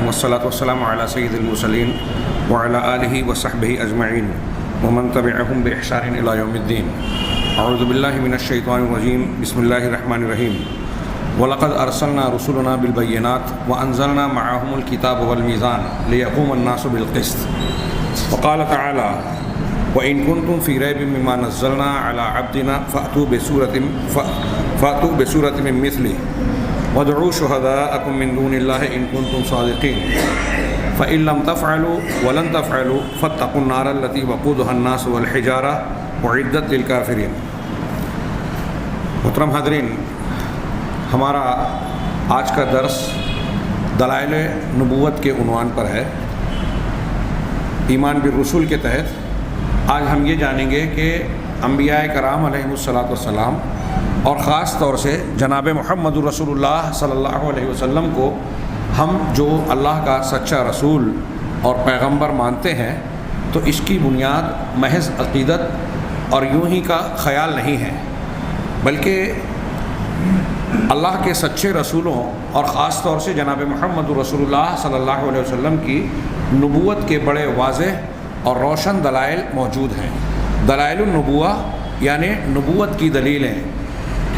والصلاة والسلام على سيد المرسلين وعلى آله وصحبه أجمعين ومن تبعهم بإحسان إلى يوم الدين. أعوذ بالله من الشيطان الرجيم. بسم الله الرحمن الرحيم. وَلَقَدْ أَرْسَلْنَا رُسُلَنَا بِالْبَيِّنَاتِ وَأَنزَلْنَا مَعَهُمُ الْكِتَابَ وَالْمِيزَانَ لِيَقُومَ النَّاسُ بِالْقِسْطِ. وقال تعالى: وَإِن كُنتُمْ فِي رَيْبٍ مِّمَّا نَزَّلْنَا عَلَىٰ عَبْدِنَا فَأْتُوا بِسُورَةٍ مِّن مِّثْلِهِ وَادْعُوا شُهَدَاءَكُم مِّن دُونِ اللَّهِ إِن كُنتُمْ صَادِقِينَ فَإِن لَّمْ تَفْعَلُوا وَلَن تَفْعَلُوا فَاتَّقُوا النَّارَ الَّتِي وَقُودُهَا النَّاسُ وَالْحِجَارَةُ أُعِدَّتْ لِلْكَافِرِينَ. محترم حاضرین، ہمارا آج کا درس دلائل نبوت کے عنوان پر ہے. ایمان بالرسول کے تحت آج ہم یہ جانیں گے کہ انبیاء کرام علیہم الصلاۃ والسلام اور خاص طور سے جناب محمد رسول اللہ صلی اللہ علیہ وسلم کو ہم جو اللہ کا سچا رسول اور پیغمبر مانتے ہیں تو اس کی بنیاد محض عقیدت اور یوں ہی کا خیال نہیں ہے، بلکہ اللہ کے سچے رسولوں اور خاص طور سے جناب محمد رسول اللہ صلی اللہ علیہ وسلم کی نبوت کے بڑے واضح اور روشن دلائل موجود ہیں. دلائل النبوہ یعنی نبوت کی دلیلیں.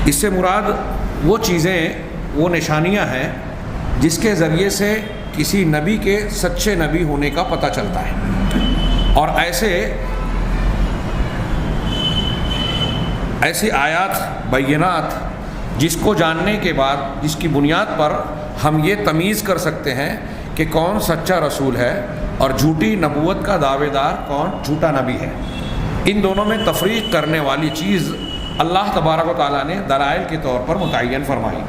اس سے مراد وہ چیزیں، وہ نشانیاں ہیں جس کے ذریعے سے کسی نبی کے سچے نبی ہونے کا پتہ چلتا ہے. اور ایسی آیات بینات جس کو جاننے کے بعد، جس کی بنیاد پر ہم یہ تمیز کر سکتے ہیں کہ کون سچا رسول ہے اور جھوٹی نبوت کا دعوے دار کون جھوٹا نبی ہے. ان دونوں میں تفریق کرنے والی چیز اللہ تبارک و تعالیٰ نے دلائل کے طور پر متعین فرمائی،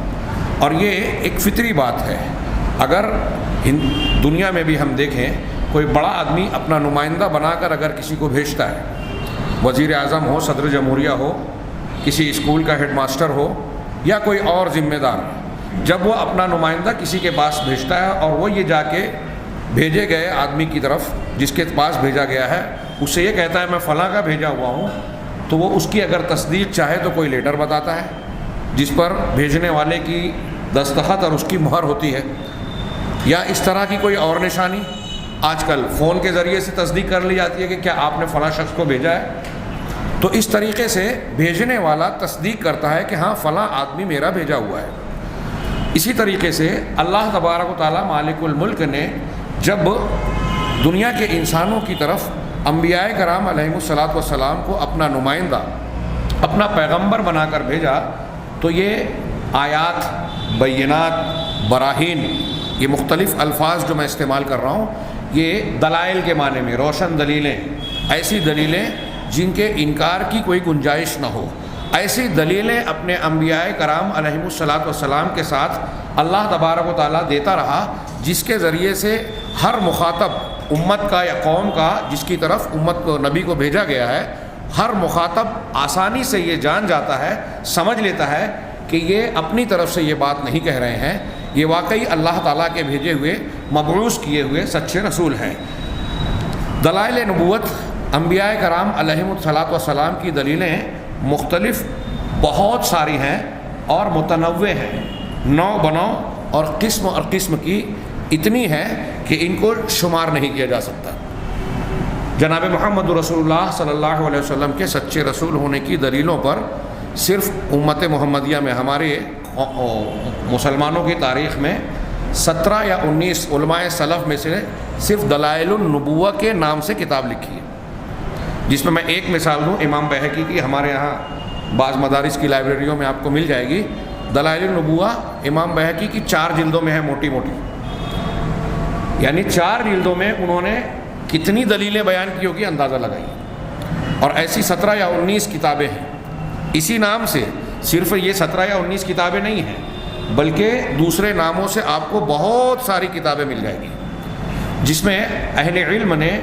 اور یہ ایک فطری بات ہے. اگر دنیا میں بھی ہم دیکھیں، کوئی بڑا آدمی اپنا نمائندہ بنا کر اگر کسی کو بھیجتا ہے، وزیر اعظم ہو، صدر جمہوریہ ہو، کسی اسکول کا ہیڈ ماسٹر ہو یا کوئی اور ذمہ دار، جب وہ اپنا نمائندہ کسی کے پاس بھیجتا ہے اور وہ یہ جا کے بھیجے گئے آدمی کی طرف جس کے پاس بھیجا گیا ہے اس سے یہ کہتا ہے میں فلاں کا بھیجا ہوا ہوں، تو وہ اس کی اگر تصدیق چاہے تو کوئی لیٹر بتاتا ہے جس پر بھیجنے والے کی دستخط اور اس کی مہر ہوتی ہے، یا اس طرح کی کوئی اور نشانی. آج کل فون کے ذریعے سے تصدیق کر لی جاتی ہے کہ کیا آپ نے فلاں شخص کو بھیجا ہے. تو اس طریقے سے بھیجنے والا تصدیق کرتا ہے کہ ہاں فلاں آدمی میرا بھیجا ہوا ہے. اسی طریقے سے اللہ تبارک و تعالیٰ مالک الملک نے جب دنیا کے انسانوں کی طرف انبیاء کرام علیہم الصلاۃ والسلام کو اپنا نمائندہ، اپنا پیغمبر بنا کر بھیجا، تو یہ آیات، بینات، براہین، یہ مختلف الفاظ جو میں استعمال کر رہا ہوں، یہ دلائل کے معنی میں روشن دلیلیں، ایسی دلیلیں جن کے انکار کی کوئی گنجائش نہ ہو. ایسی دلیلیں اپنے انبیاء کرام علیہم الصلاۃ والسلام کے ساتھ اللہ تبارک و تعالیٰ دیتا رہا، جس کے ذریعے سے ہر مخاطب امت کا یا قوم کا جس کی طرف امت کو نبی کو بھیجا گیا ہے، ہر مخاطب آسانی سے یہ جان جاتا ہے، سمجھ لیتا ہے کہ یہ اپنی طرف سے یہ بات نہیں کہہ رہے ہیں، یہ واقعی اللہ تعالیٰ کے بھیجے ہوئے، مبعوث کیے ہوئے سچے رسول ہیں. دلائل نبوت، انبیاء کرام علیہم الصلاۃ والسلام کی دلیلیں مختلف بہت ساری ہیں اور متنوع ہیں، نو بنو اور قسم کی اتنی ہے کہ ان کو شمار نہیں کیا جا سکتا. جناب محمد رسول اللہ صلی اللہ علیہ وسلم کے سچے رسول ہونے کی دلیلوں پر صرف امت محمدیہ میں، ہمارے مسلمانوں کی تاریخ میں 17 یا 19 علماء سلف میں سے صرف دلائل النبوہ کے نام سے کتاب لکھی ہے، جس میں ایک مثال دوں، امام بہقی کی، ہمارے یہاں بعض مدارس کی لائبریریوں میں آپ کو مل جائے گی. دلائل النبوہ امام بہقی کی 4 جلدوں میں ہے، موٹی موٹی، یعنی 4 جلدوں میں انہوں نے کتنی دلیلیں بیان کی ہوگی اندازہ لگائی. اور ایسی 17 یا 19 کتابیں ہیں. اسی نام سے صرف یہ 17 یا 19 کتابیں نہیں ہیں، بلکہ دوسرے ناموں سے آپ کو بہت ساری کتابیں مل جائیں گی، جس میں اہل علم نے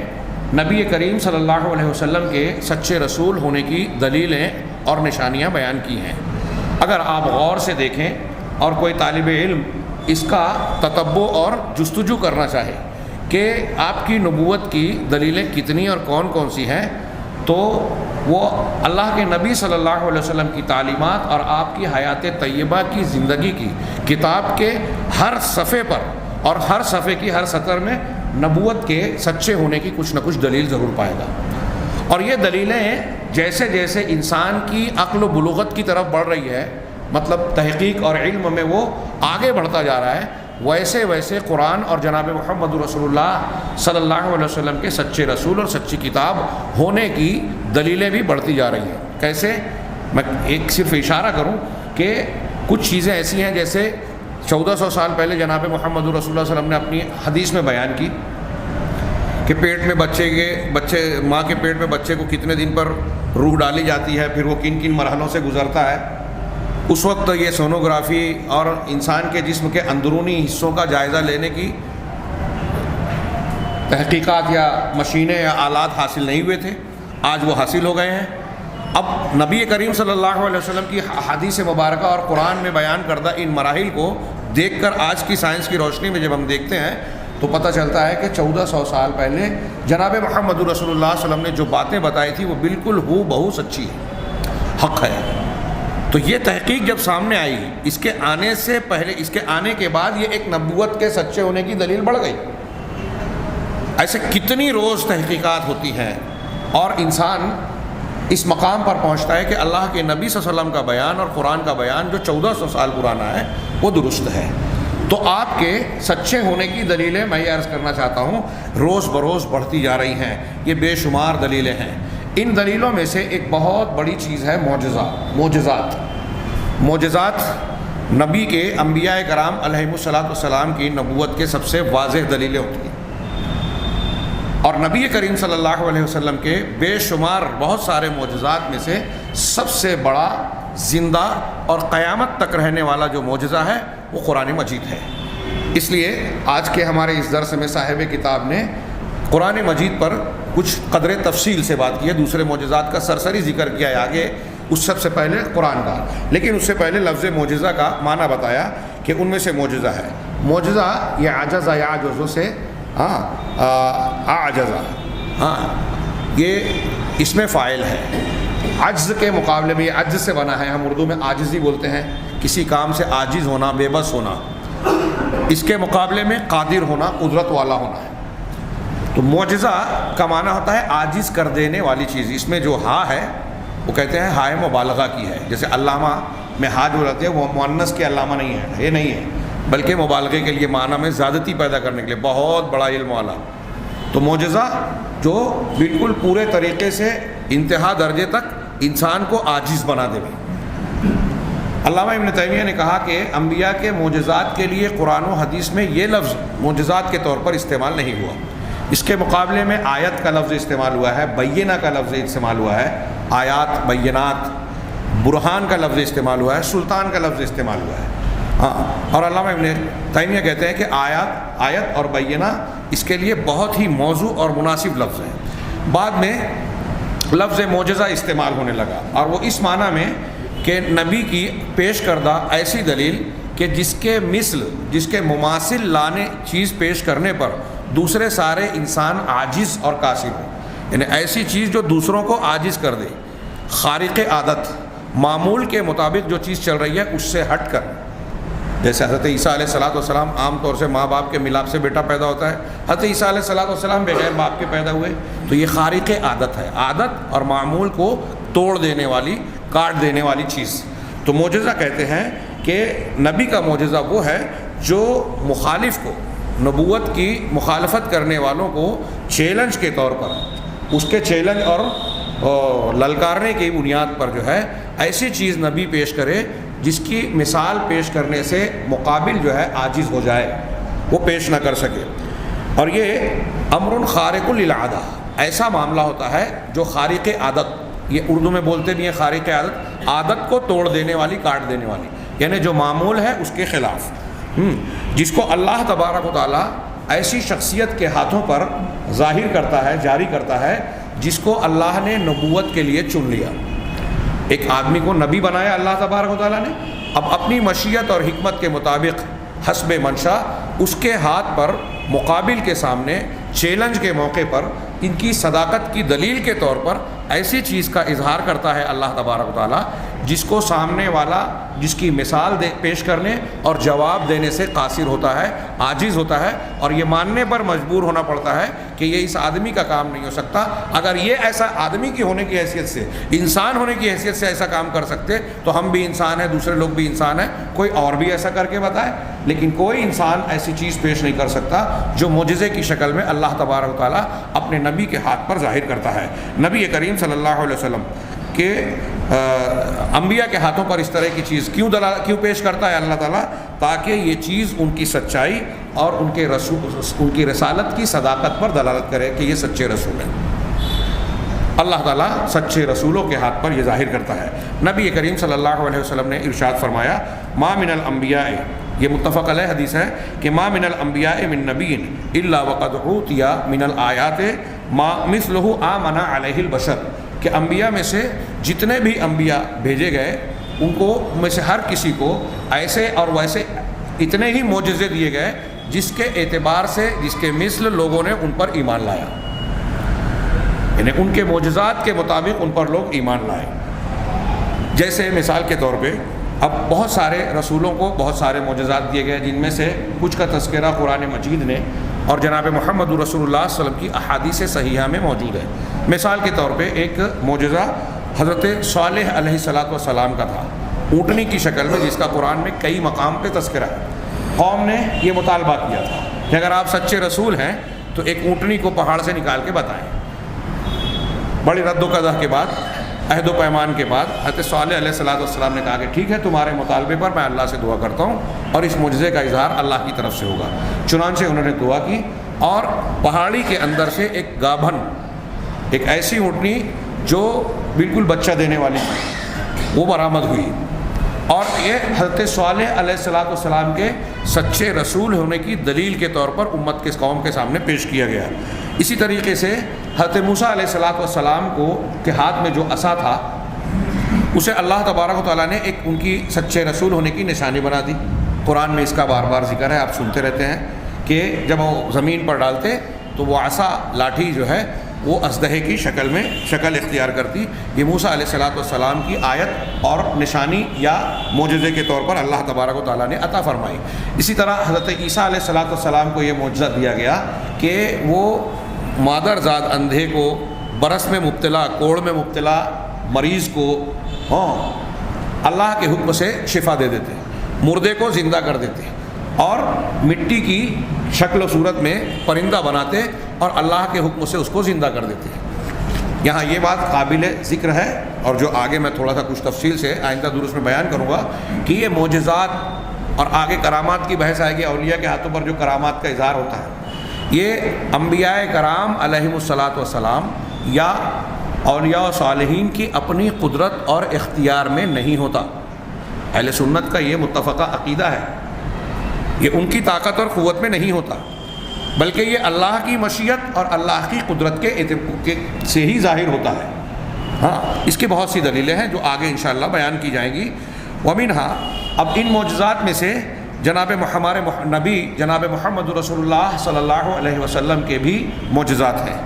نبی کریم صلی اللہ علیہ وسلم کے سچے رسول ہونے کی دلیلیں اور نشانیاں بیان کی ہیں. اگر آپ غور سے دیکھیں اور کوئی طالب علم اس کا تتبع اور جستجو کرنا چاہے کہ آپ کی نبوت کی دلیلیں کتنی اور کون کون سی ہیں، تو وہ اللہ کے نبی صلی اللہ علیہ وسلم کی تعلیمات اور آپ کی حیات طیبہ کی زندگی کی کتاب کے ہر صفحے پر اور ہر صفحے کی ہر سطر میں نبوت کے سچے ہونے کی کچھ نہ کچھ دلیل ضرور پائے گا. اور یہ دلیلیں جیسے جیسے انسان کی عقل و بلوغت کی طرف بڑھ رہی ہے، مطلب تحقیق اور علم میں وہ آگے بڑھتا جا رہا ہے، ویسے ویسے قرآن اور جناب محمد رسول اللہ صلی اللہ علیہ وسلم کے سچے رسول اور سچی کتاب ہونے کی دلیلیں بھی بڑھتی جا رہی ہیں. کیسے؟ میں ایک صرف اشارہ کروں کہ کچھ چیزیں ایسی ہیں جیسے 1400 سال پہلے جناب محمد رسول اللہ صلی اللہ علیہ وسلم نے اپنی حدیث میں بیان کی کہ پیٹ میں ماں کے پیٹ میں بچے کو کتنے دن پر روح ڈالی جاتی ہے، پھر وہ کن کن مرحلوں سے گزرتا ہے. اس وقت یہ سونوگرافی اور انسان کے جسم کے اندرونی حصوں کا جائزہ لینے کی تحقیقات یا مشینیں یا آلات حاصل نہیں ہوئے تھے. آج وہ حاصل ہو گئے ہیں. اب نبی کریم صلی اللہ علیہ وسلم کی حدیث مبارکہ اور قرآن میں بیان کردہ ان مراحل کو دیکھ کر آج کی سائنس کی روشنی میں جب ہم دیکھتے ہیں تو پتہ چلتا ہے کہ 1400 سال پہلے جناب محمد رسول اللہ صلی اللہ علیہ وسلم نے جو باتیں بتائی تھی وہ بالکل ہو بہو سچی ہے، حق ہے. تو یہ تحقیق جب سامنے آئی، اس کے آنے سے پہلے، اس کے آنے کے بعد یہ ایک نبوت کے سچے ہونے کی دلیل بڑھ گئی. ایسے کتنی روز تحقیقات ہوتی ہیں اور انسان اس مقام پر پہنچتا ہے کہ اللہ کے نبی صلی اللہ علیہ وسلم کا بیان اور قرآن کا بیان جو 1400 سال پرانا ہے وہ درست ہے. تو آپ کے سچے ہونے کی دلیلیں میں یہ عرض کرنا چاہتا ہوں روز بروز بڑھتی جا رہی ہیں. یہ بے شمار دلیلیں ہیں. ان دلیلوں میں سے ایک بہت بڑی چیز ہے معجزات نبی کے انبیاء کرام علیہم الصلاۃ والسلام کی نبوت کے سب سے واضح دلیلیں ہوتی ہیں. اور نبی کریم صلی اللہ علیہ وسلم کے بے شمار بہت سارے معجزات میں سے سب سے بڑا زندہ اور قیامت تک رہنے والا جو معجزہ ہے وہ قرآن مجید ہے. اس لیے آج کے ہمارے اس درس میں صاحب کتاب نے قرآن مجید پر کچھ قدر تفصیل سے بات کی ہے. دوسرے معجزات کا سرسری ذکر کیا ہے آگے، اس سب سے پہلے قرآن کا، لیکن اس سے پہلے لفظ معجزہ کا معنی بتایا کہ ان میں سے معجزہ ہے. معجزہ یہ عجز یعجز سے اعجزہ، یہ اس میں فاعل ہے. عجز کے مقابلے میں یہ عجز سے بنا ہے. ہم اردو میں عاجزی بولتے ہیں، کسی کام سے عاجز ہونا، بے بس ہونا. اس کے مقابلے میں قادر ہونا، قدرت والا ہونا ہے. تو معجزہ کا معنی ہوتا ہے عاجز کر دینے والی چیز. اس میں جو ہا ہے وہ کہتے ہیں ہائے مبالغہ کی ہے. جیسے علامہ میں ہا جو رہتے ہیں وہ مؤنث کے علامہ نہیں ہے، یہ نہیں ہے، بلکہ مبالغے کے لیے معنی میں زیادتی پیدا کرنے کے لیے بہت بڑا علم والا. تو معجزہ جو بالکل پورے طریقے سے انتہا درجے تک انسان کو عاجز بنا دے. علامہ ابن تیمیہ نے کہا کہ انبیاء کے معجزات کے لیے قرآن و حدیث میں یہ لفظ معجزات کے طور پر استعمال نہیں ہوا. اس کے مقابلے میں آیت کا لفظ استعمال ہوا ہے، بینہ کا لفظ استعمال ہوا ہے، آیات، بینات، برہان کا لفظ استعمال ہوا ہے، سلطان کا لفظ استعمال ہوا ہے. اور علامہ ابن تیمیہ کہتے ہیں کہ آیت اور بینہ اس کے لیے بہت ہی موضوع اور مناسب لفظ ہے. بعد میں لفظ معجزہ استعمال ہونے لگا اور وہ اس معنی میں کہ نبی کی پیش کردہ ایسی دلیل کہ جس کے مثل، جس کے مماثل لانے چیز پیش کرنے پر دوسرے سارے انسان عاجز اور کاسر ہو. یعنی ایسی چیز جو دوسروں کو عاجز کر دے، خارق عادت، معمول کے مطابق جو چیز چل رہی ہے اس سے ہٹ کر. جیسے حضرت عیسیٰ علیہ الصلوۃ والسلام عام طور سے ماں باپ کے ملاپ سے بیٹا پیدا ہوتا ہے، حضرت عیسیٰ علیہ الصلوۃ والسلام بغیر باپ کے پیدا ہوئے. تو یہ خارق عادت ہے، عادت اور معمول کو توڑ دینے والی، کاٹ دینے والی چیز. تو معجزہ کہتے ہیں کہ نبی کا معجزہ وہ ہے جو مخالف کو، نبوت کی مخالفت کرنے والوں کو چیلنج کے طور پر، اس کے چیلنج اور للکارنے کی بنیاد پر جو ہے ایسی چیز نبی پیش کرے جس کی مثال پیش کرنے سے مقابل جو ہے عاجز ہو جائے، وہ پیش نہ کر سکے. اور یہ امر خارق للعادہ، ایسا معاملہ ہوتا ہے جو خارق عادت، یہ اردو میں بولتے بھی ہیں خارق عادت، عادت کو توڑ دینے والی، کاٹ دینے والی، یعنی جو معمول ہے اس کے خلاف، جس کو اللہ تبارک و تعالیٰ ایسی شخصیت کے ہاتھوں پر ظاہر کرتا ہے، جاری کرتا ہے جس کو اللہ نے نبوت کے لیے چن لیا. ایک آدمی کو نبی بنایا اللہ تبارک و تعالیٰ نے، اب اپنی مشیت اور حکمت کے مطابق حسب منشا اس کے ہاتھ پر مقابل کے سامنے چیلنج کے موقع پر ان کی صداقت کی دلیل کے طور پر ایسی چیز کا اظہار کرتا ہے اللہ تبارک و تعالیٰ جس کو سامنے والا جس کی مثال پیش کرنے اور جواب دینے سے قاصر ہوتا ہے، عاجز ہوتا ہے، اور یہ ماننے پر مجبور ہونا پڑتا ہے کہ یہ اس آدمی کا کام نہیں ہو سکتا۔ اگر یہ ایسا آدمی کی ہونے کی حیثیت سے، انسان ہونے کی حیثیت سے ایسا کام کر سکتے تو ہم بھی انسان ہیں، دوسرے لوگ بھی انسان ہیں، کوئی اور بھی ایسا کر کے بتائے۔ لیکن کوئی انسان ایسی چیز پیش نہیں کر سکتا جو معجزے کی شکل میں اللہ تبارک و تعالیٰ اپنے نبی کے ہاتھ پر ظاہر کرتا ہے۔ نبی کریم صلی اللہ علیہ وسلم کہ انبیاء کے ہاتھوں پر اس طرح کی چیز کیوں پیش کرتا ہے اللہ تعالیٰ؟ تاکہ یہ چیز ان کی سچائی اور ان کی رسالت کی صداقت پر دلالت کرے کہ یہ سچے رسول ہیں۔ اللہ تعالیٰ سچے رسولوں کے ہاتھ پر یہ ظاہر کرتا ہے۔ نبی کریم صلی اللہ علیہ وسلم نے ارشاد فرمایا، ما من الانبیاء، یہ متفق علیہ حدیث ہے کہ ما من الانبیاء من نبی الا وقد اوتی من الآیات ما مثلہ آمن علیہ البشر، کہ انبیاء میں سے جتنے بھی انبیاء بھیجے گئے ان کو میں سے ہر کسی کو ایسے اور ویسے اتنے ہی معجزے دیے گئے جس کے اعتبار سے جس کے مثل لوگوں نے ان پر ایمان لایا، یعنی ان کے معجزات کے مطابق ان پر لوگ ایمان لائے۔ جیسے مثال کے طور پہ اب بہت سارے رسولوں کو بہت سارے معجزات دیے گئے، جن میں سے کچھ کا تذکرہ قرآن مجید نے اور جناب محمد رسول اللہ صلی اللہ علیہ وسلم کی احادیث صحیحہ میں موجود ہے۔ مثال کے طور پہ ایک معجزہ حضرت صالح علیہ السلام کا تھا، اونٹنی کی شکل میں، جس کا قرآن میں کئی مقام پہ تذکرہ ہے۔ قوم نے یہ مطالبہ کیا تھا کہ اگر آپ سچے رسول ہیں تو ایک اونٹنی کو پہاڑ سے نکال کے بتائیں۔ بڑی رد و قدح کے بعد، عہد و پیمان کے بعد حضرت صالح علیہ السلام نے کہا کہ ٹھیک ہے، تمہارے مطالبے پر میں اللہ سے دعا کرتا ہوں اور اس معجزے کا اظہار اللہ کی طرف سے ہوگا۔ چنانچہ انہوں نے دعا کی اور پہاڑی کے اندر سے ایک گابھن، ایک ایسی اونٹنی جو بالکل بچہ دینے والی تھی، وہ برآمد ہوئی، اور یہ حضرت صالح علیہ السلام کے سچے رسول ہونے کی دلیل کے طور پر امت کے قوم کے سامنے پیش کیا گیا۔ اسی طریقے سے حضرت موسیٰ علیہ السلام کو کے ہاتھ میں جو عصا تھا، اسے اللہ تبارک و تعالیٰ نے ایک ان کی سچے رسول ہونے کی نشانی بنا دی۔ قرآن میں اس کا بار بار ذکر ہے، آپ سنتے رہتے ہیں کہ جب وہ زمین پر ڈالتے تو وہ عصا، لاٹھی جو ہے وہ اژدہے کی شکل میں شکل اختیار کرتی۔ یہ موسیٰ علیہ السلام کی آیت اور نشانی یا معجزے کے طور پر اللہ تبارک و تعالیٰ نے عطا فرمائی۔ اسی طرح حضرت عیسیٰ علیہ السلام کو یہ معجزہ دیا گیا کہ وہ مادر زاد اندھے کو، برس میں مبتلا، کوڑ میں مبتلا مریض کو اللہ کے حکم سے شفا دے دیتے، مردے کو زندہ کر دیتے، اور مٹی کی شکل و صورت میں پرندہ بناتے اور اللہ کے حکم سے اس کو زندہ کر دیتے۔ یہاں یہ بات قابل ذکر ہے، اور جو آگے میں تھوڑا سا کچھ تفصیل سے آئندہ دروس میں بیان کروں گا کہ یہ معجزات اور آگے کرامات کی بحث آئے گی، اولیاء کے ہاتھوں پر جو کرامات کا اظہار ہوتا ہے، یہ انبیاء کرام علیہم السلام یا اولیاء و صالحین کی اپنی قدرت اور اختیار میں نہیں ہوتا۔ اہل سنت کا یہ متفقہ عقیدہ ہے، یہ ان کی طاقت اور قوت میں نہیں ہوتا، بلکہ یہ اللہ کی مشیت اور اللہ کی قدرت کے سے ہی ظاہر ہوتا ہے۔ ہاں، اس کی بہت سی دلیلیں ہیں جو آگے انشاءاللہ بیان کی جائیں گی۔ ومنها، اب ان معجزات میں سے ہمارے نبی جناب محمد رسول اللہ صلی اللہ علیہ وسلم کے بھی معجزات ہیں۔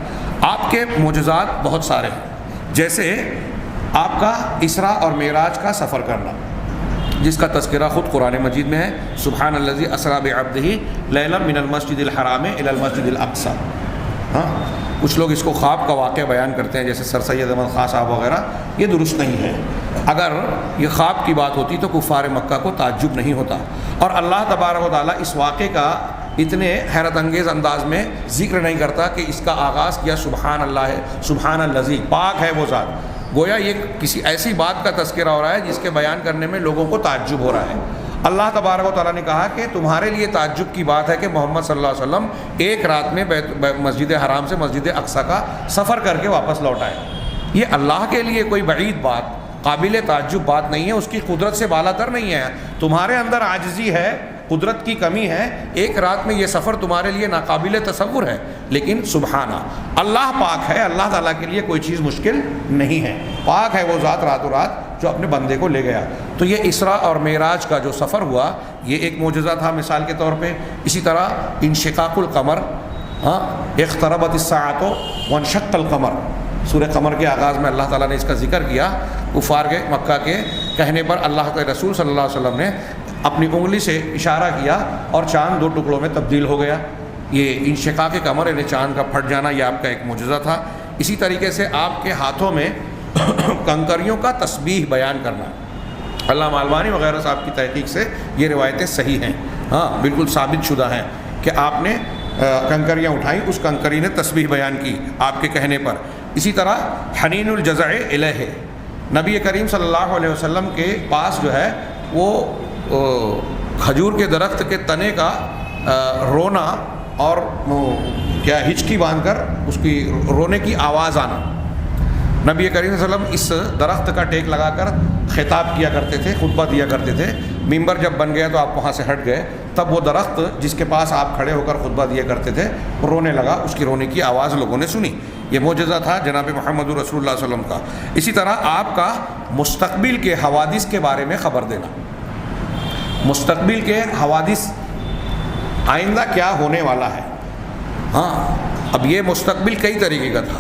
آپ کے معجزات بہت سارے ہیں، جیسے آپ کا اسراء اور معراج کا سفر کرنا، جس کا تذکرہ خود قرآن مجید میں ہے، سبحان الذی اسریٰ بعبدہ لیلا من المسجد الحرام الی المسجد الاقصی۔ ہاں، کچھ لوگ اس کو خواب کا واقعہ بیان کرتے ہیں، جیسے سر سید احمد خان صاحب وغیرہ، یہ درست نہیں ہے۔ اگر یہ خواب کی بات ہوتی تو کفار مکہ کو تعجب نہیں ہوتا، اور اللہ تبارک و تعالیٰ اس واقعے کا اتنے حیرت انگیز انداز میں ذکر نہیں کرتا کہ اس کا آغاز کیا سبحان اللہ ہے، سبحان الذی، پاک ہے وہ ذات۔ گویا یہ کسی ایسی بات کا تذکرہ ہو رہا ہے جس کے بیان کرنے میں لوگوں کو تعجب ہو رہا ہے۔ اللہ تبارک و تعالیٰ نے کہا کہ تمہارے لیے تعجب کی بات ہے کہ محمد صلی اللہ علیہ وسلم ایک رات میں مسجد حرام سے مسجد اقصی کا سفر کر کے واپس لوٹ آئے۔ یہ اللہ کے لیے کوئی بعید بات، قابل تعجب بات نہیں ہے، اس کی قدرت سے بالاتر نہیں ہے۔ تمہارے اندر عاجزی ہے، قدرت کی کمی ہے، ایک رات میں یہ سفر تمہارے لیے ناقابل تصور ہے، لیکن سبحانہ، اللہ پاک ہے، اللہ تعالیٰ کے لیے کوئی چیز مشکل نہیں ہے، پاک ہے وہ ذات راتوں رات جو اپنے بندے کو لے گیا۔ تو یہ اسراء اور معراج کا جو سفر ہوا، یہ ایک معجزہ تھا مثال کے طور پہ۔ اسی طرح انشقاق القمر، اقتربت الساعۃ وانشق القمر، سورہ قمر کے آغاز میں اللہ تعالیٰ نے اس کا ذکر کیا کفار کے مکہ کے کہنے پر اللہ کے رسول صلی اللہ علیہ وسلم نے اپنی انگلی سے اشارہ کیا اور چاند 2 ٹکڑوں میں تبدیل ہو گیا۔ یہ انشقاق قمر یعنی چاند کا پھٹ جانا، یہ آپ کا ایک معجزہ تھا۔ اسی طریقے سے آپ کے ہاتھوں میں کنکریوں کا تسبیح بیان کرنا، علامہ البانی وغیرہ صاحب کی تحقیق سے یہ روایتیں صحیح ہیں، ہاں بالکل ثابت شدہ ہیں کہ آپ نے کنکریاں اٹھائیں، اس کنکری نے تسبیح بیان کی آپ کے کہنے پر۔ اسی طرح حنین الجزع الیہ، نبی کریم صلی اللہ علیہ وسلم کے پاس جو ہے وہ کھجور کے درخت کے تنے کا رونا اور کیا ہچکی باندھ کر اس کی رونے کی آواز آنا۔ نبی کریم صلی اللہ علیہ وسلم اس درخت کا ٹیک لگا کر خطاب کیا کرتے تھے، خطبہ دیا کرتے تھے۔ ممبر جب بن گیا تو آپ وہاں سے ہٹ گئے، تب وہ درخت جس کے پاس آپ کھڑے ہو کر خطبہ دیا کرتے تھے رونے لگا، اس کی رونے کی آواز لوگوں نے سنی۔ یہ معجزہ تھا جناب محمد رسول اللہ صلی اللہ علیہ وسلم کا۔ اسی طرح آپ کا مستقبل کے حوادث کے بارے میں خبر دینا، مستقبل کے حوادث، آئندہ کیا ہونے والا ہے۔ ہاں اب یہ مستقبل کئی طریقے کا تھا،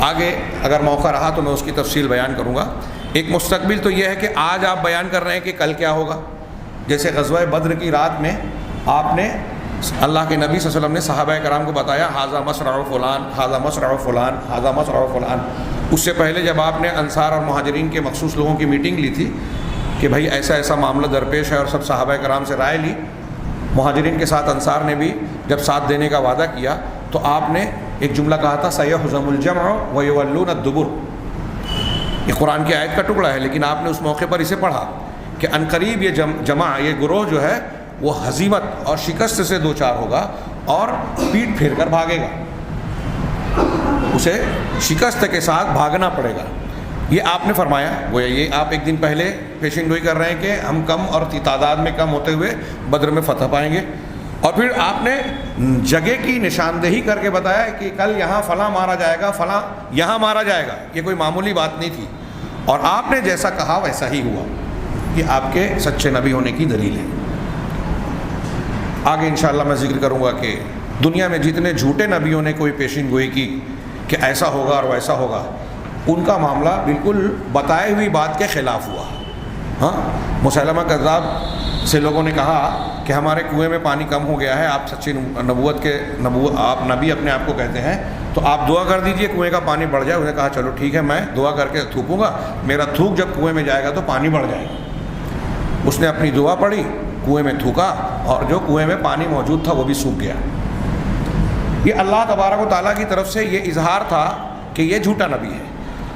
آگے اگر موقع رہا تو میں اس کی تفصیل بیان کروں گا۔ ایک مستقبل تو یہ ہے کہ آج آپ بیان کر رہے ہیں کہ کل کیا ہوگا، جیسے غزوہ بدر کی رات میں آپ نے اللہ کے نبی صلی اللہ علیہ وسلم نے صحابہ کرام کو بتایا ھذا مصرع فلان، ھذا مصرع فلان، ھذا مصرع فلان۔ اس سے پہلے جب آپ نے انصار اور مہاجرین کے مخصوص لوگوں کی میٹنگ لی تھی کہ بھائی ایسا ایسا معاملہ درپیش ہے اور سب صحابہ کرام سے رائے لی، مہاجرین کے ساتھ انصار نے بھی جب ساتھ دینے کا وعدہ کیا تو آپ نے ایک جملہ کہا تھا سیہزم الجمع ویولون الدبر۔ یہ قرآن کی آیت کا ٹکڑا ہے، لیکن آپ نے اس موقع پر اسے پڑھا کہ عنقریب یہ جمع، یہ گروہ جو ہے وہ ہزیمت اور شکست سے دوچار ہوگا اور پیٹ پھیر کر بھاگے گا، اسے شکست کے ساتھ بھاگنا پڑے گا۔ یہ آپ نے فرمایا، گویا یہ آپ ایک دن پہلے پیشن گوئی کر رہے ہیں کہ ہم کم اور تعداد میں کم ہوتے ہوئے بدر میں فتح پائیں گے، اور پھر آپ نے جگہ کی نشاندہی کر کے بتایا کہ کل یہاں فلاں مارا جائے گا، فلاں یہاں مارا جائے گا۔ یہ کوئی معمولی بات نہیں تھی، اور آپ نے جیسا کہا ویسا ہی ہوا۔ یہ آپ کے سچے نبی ہونے کی دلیل ہے۔ آگے انشاءاللہ میں ذکر کروں گا کہ دنیا میں جتنے جھوٹے نبیوں نے کوئی پیشین گوئی کی کہ ایسا ہوگا اور ویسا ہوگا، ان کا معاملہ بالکل بتائے ہوئی بات کے خلاف ہوا۔ ہاں مسیلمہ کذاب سے لوگوں نے کہا کہ ہمارے کنویں میں پانی کم ہو گیا ہے، آپ سچی نبوت آپ نبی اپنے آپ کو کہتے ہیں، تو آپ دعا کر دیجئے کنویں کا پانی بڑھ جائے۔ انہوں نے کہا چلو ٹھیک ہے، میں دعا کر کے تھوکوں گا، میرا تھوک جب کنویں میں جائے گا تو پانی بڑھ جائے گا۔ اس نے اپنی دعا پڑھی، کنویں میں تھوکا، اور جو کنویں میں پانی موجود تھا وہ بھی سوکھ گیا۔ یہ اللہ تبارک و تعالیٰ کی طرف سے یہ اظہار تھا کہ یہ جھوٹا نبی ہے،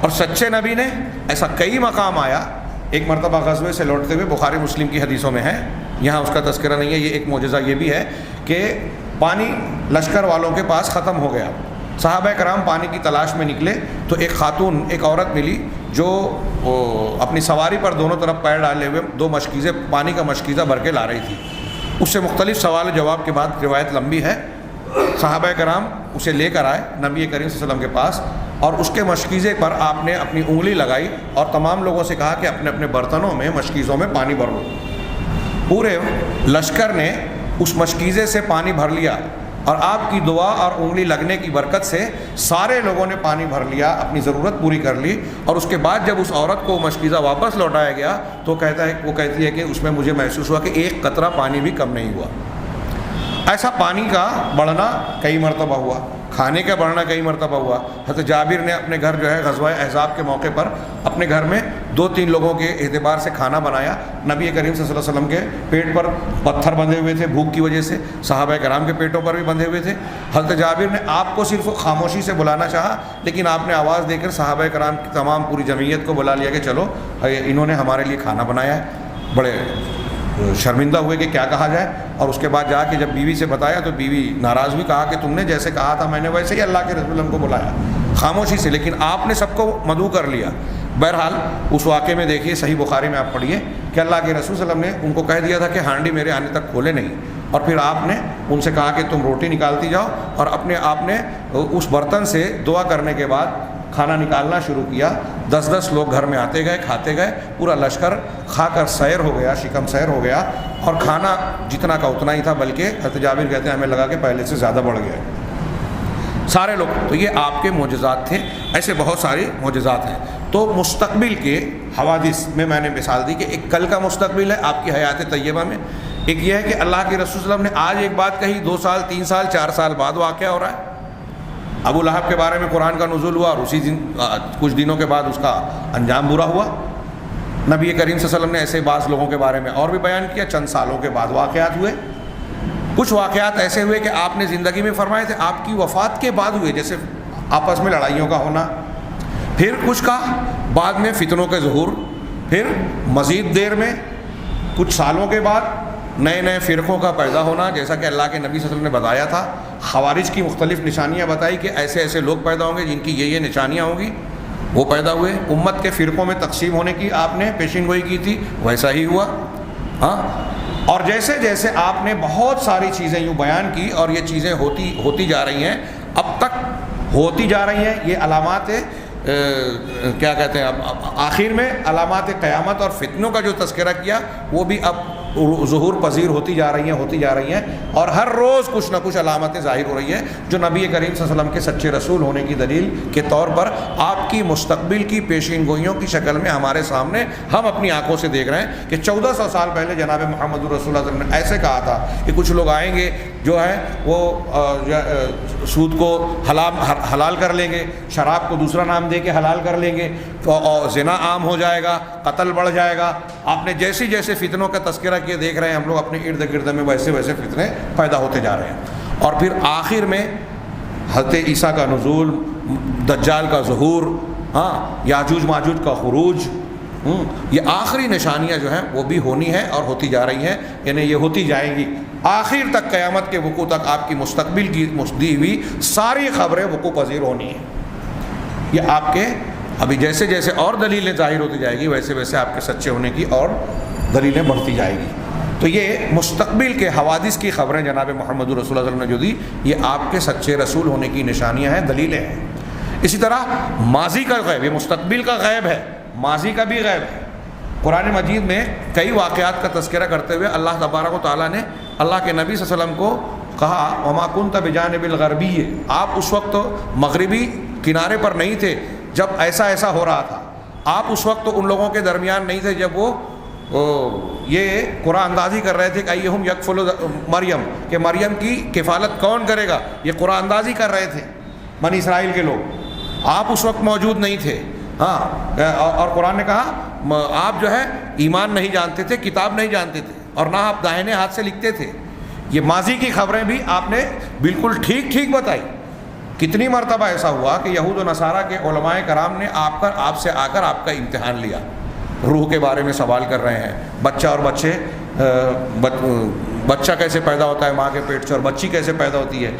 اور سچے نبی نے ایسا کئی مقام آیا۔ ایک مرتبہ غزوے سے لوٹتے ہوئے، بخاری مسلم کی حدیثوں میں ہے، یہاں اس کا تذکرہ نہیں ہے، یہ ایک معجزہ یہ بھی ہے کہ پانی لشکر والوں کے پاس ختم ہو گیا۔ صحابہ کرام پانی کی تلاش میں نکلے تو ایک خاتون، ایک عورت ملی جو اپنی سواری پر دونوں طرف پیر ڈالے ہوئے 2 مشکیزیں پانی کا مشکیزہ بھر کے لا رہی تھی۔ اس سے مختلف سوال جواب کے بعد روایت لمبی ہے، صحابہ کرام اسے لے کر آئے نبی کریم صلی اللہ علیہ وسلم کے پاس، اور اس کے مشکیزے پر آپ نے اپنی انگلی لگائی اور تمام لوگوں سے کہا کہ اپنے اپنے برتنوں میں مشکیزوں میں پانی بھر لو۔ پورے لشکر نے اس مشکیزے سے پانی بھر لیا، اور آپ کی دعا اور انگلی لگنے کی برکت سے سارے لوگوں نے پانی بھر لیا، اپنی ضرورت پوری کر لی۔ اور اس کے بعد جب اس عورت کو مشکیزہ واپس لوٹایا گیا تو وہ کہتی ہے کہ اس میں مجھے محسوس ہوا کہ ایک قطرہ پانی بھی کم نہیں ہوا۔ ایسا پانی کا بڑھنا کئی مرتبہ ہوا، کھانے کا بڑھنا کئی مرتبہ ہوا۔ حضرت جابر نے اپنے گھر جو ہے غزوہ احزاب کے موقع پر اپنے گھر میں 2-3 لوگوں کے اعتبار سے کھانا بنایا۔ نبی کریم صلی اللہ علیہ وسلم کے پیٹ پر پتھر بندھے ہوئے تھے بھوک کی وجہ سے، صحابہ کرام کے پیٹوں پر بھی بندھے ہوئے تھے۔ حضرت جابر نے آپ کو صرف خاموشی سے بلانا چاہا، لیکن آپ نے آواز دے کر صحابہ کرام کی تمام پوری جمعیت کو بلا لیا کہ چلو انہوں نے ہمارے لیے کھانا بنایا ہے۔ بڑے شرمندہ ہوئے کہ کیا کہا جائے، اور اس کے بعد جا کے جب بیوی سے بتایا تو بیوی ناراض بھی، کہا کہ تم نے جیسے کہا تھا میں نے ویسے ہی اللہ کے رسول کو بلایا خاموشی سے، لیکن آپ نے سب کو مدعو کر لیا۔ بہرحال اس واقعے میں دیکھیے، صحیح بخاری میں آپ پڑھیے کہ اللہ کے رسول صلی اللہ علیہ وسلم نے ان کو کہہ دیا تھا کہ ہانڈی میرے آنے تک کھولے نہیں، اور پھر آپ نے ان سے کہا کہ تم روٹی نکالتی جاؤ، اور آپ نے اس برتن سے دعا کرنے کے بعد کھانا نکالنا شروع کیا۔ 10-10 لوگ گھر میں آتے گئے، کھاتے گئے، پورا لشکر کھا کر سیر ہو گیا، شکم سیر ہو گیا، اور کھانا جتنا کا اتنا ہی تھا، بلکہ حضرت جابر کہتے ہیں ہمیں لگا کہ پہلے سے زیادہ بڑھ گیا سارے لوگ۔ تو یہ آپ کے معجزات تھے، ایسے بہت سارے معجزات ہیں۔ تو مستقبل کے حوادث میں نے مثال دی کہ ایک کل کا مستقبل ہے آپ کی حیات طیبہ میں، ایک یہ ہے کہ اللہ کے رسول صلی اللہ علیہ وسلم نے آج ایک بات کہی 2 سال 3 سال 4 سال بعد واقعہ ہو رہا ہے۔ ابو لہب کے بارے میں قرآن کا نزول ہوا اور اسی دن کچھ دنوں کے بعد اس کا انجام برا ہوا۔ نبی کریم صلی اللہ علیہ وسلم نے ایسے بعض لوگوں کے بارے میں اور بھی بیان کیا، چند سالوں کے بعد واقعات ہوئے۔ کچھ واقعات ایسے ہوئے کہ آپ نے زندگی میں فرمائے تھے، آپ کی وفات کے بعد ہوئے، جیسے آپس میں لڑائیوں کا ہونا، پھر کچھ کا بعد میں فتنوں کے ظہور، پھر مزید دیر میں کچھ سالوں کے بعد نئے نئے فرقوں کا پیدا ہونا، جیسا کہ اللہ کے نبی صلی اللہ علیہ وسلم نے بتایا تھا۔ خوارج کی مختلف نشانیاں بتائی کہ ایسے ایسے لوگ پیدا ہوں گے جن کی یہ نشانیاں ہوں گی، وہ پیدا ہوئے۔ امت کے فرقوں میں تقسیم ہونے کی آپ نے پیشین گوئی کی تھی، ویسا ہی ہوا۔ ہاں، اور جیسے جیسے آپ نے بہت ساری چیزیں یوں بیان کی اور یہ چیزیں ہوتی جا رہی ہیں، اب تک ہوتی جا رہی ہیں۔ یہ علامات کیا کہتے ہیں، اب آخر میں علامات قیامت اور فتنوں کا جو تذکرہ کیا وہ بھی اب ظہور پذیر ہوتی جا رہی ہیں اور ہر روز کچھ نہ کچھ علامتیں ظاہر ہو رہی ہیں جو نبی کریم صلی اللہ علیہ وسلم کے سچے رسول ہونے کی دلیل کے طور پر آپ کی مستقبل کی پیشین گوئیوں کی شکل میں ہمارے سامنے ہم اپنی آنکھوں سے دیکھ رہے ہیں کہ 1400 سال پہلے جناب محمد رسول اللہ صلی اللہ علیہ وسلم نے ایسے کہا تھا کہ کچھ لوگ آئیں گے جو ہے وہ سود کو حلال کر لیں گے، شراب کو دوسرا نام دے کے حلال کر لیں گے، اور زنا عام ہو جائے گا، قتل بڑھ جائے گا۔ آپ نے جیسے جیسے فتنوں کا تذکرہ کیا دیکھ رہے ہیں ہم لوگ اپنے ارد گرد میں ویسے ویسے فتنے پیدا ہوتے جا رہے ہیں۔ اور پھر آخر میں حضرت عیسیٰ کا نزول، دجال کا ظہور، یاجوج ماجوج کا خروج، یہ آخری نشانیاں جو ہیں وہ بھی ہونی ہیں اور ہوتی جا رہی ہیں، یعنی یہ ہوتی جائیں گی آخر تک، قیامت کے وقوع تک آپ کی مستقبل کی دی ہوئی ساری خبریں وقوع پذیر ہونی ہیں۔ یہ آپ کے ابھی جیسے جیسے اور دلیلیں ظاہر ہوتی جائے گی ویسے ویسے آپ کے سچے ہونے کی اور دلیلیں بڑھتی جائے گی۔ تو یہ مستقبل کے حوادث کی خبریں جناب محمد رسول اللہ صلی اللہ علیہ وسلم نے جو دی، یہ آپ کے سچے رسول ہونے کی نشانیاں ہیں، دلیلیں ہیں۔ اسی طرح ماضی کا غیب، یہ مستقبل کا غیب ہے، ماضی کا بھی غیب ہے۔ قرآن مجید میں کئی واقعات کا تذکرہ کرتے ہوئے اللہ تبارک و تعالیٰ نے اللہ کے نبی صلی اللہ علیہ وسلم کو کہا وما کنت بجانب الغربی، آپ اس وقت مغربی کنارے پر نہیں تھے جب ایسا ہو رہا تھا، آپ اس وقت ان لوگوں کے درمیان نہیں تھے جب وہ یہ قرآن اندازی کر رہے تھے کہ ایہم یکفل مریم، کہ مریم کی کفالت کون کرے گا، یہ قرآن اندازی کر رہے تھے بنی اسرائیل کے لوگ، آپ اس وقت موجود نہیں تھے۔ اور قرآن نے کہا آپ جو ہے ایمان نہیں جانتے تھے، کتاب نہیں جانتے تھے، اور نہ آپ داہنے ہاتھ سے لکھتے تھے۔ یہ ماضی کی خبریں بھی آپ نے بالکل ٹھیک بتائی۔ کتنی مرتبہ ایسا ہوا کہ یہود و نصارہ کے علماء کرام نے آپ سے آ کر آپ کا امتحان لیا، روح کے بارے میں سوال کر رہے ہیں، بچہ اور بچہ کیسے پیدا ہوتا ہے ماں کے پیٹ سے، اور بچی کیسے پیدا ہوتی ہے۔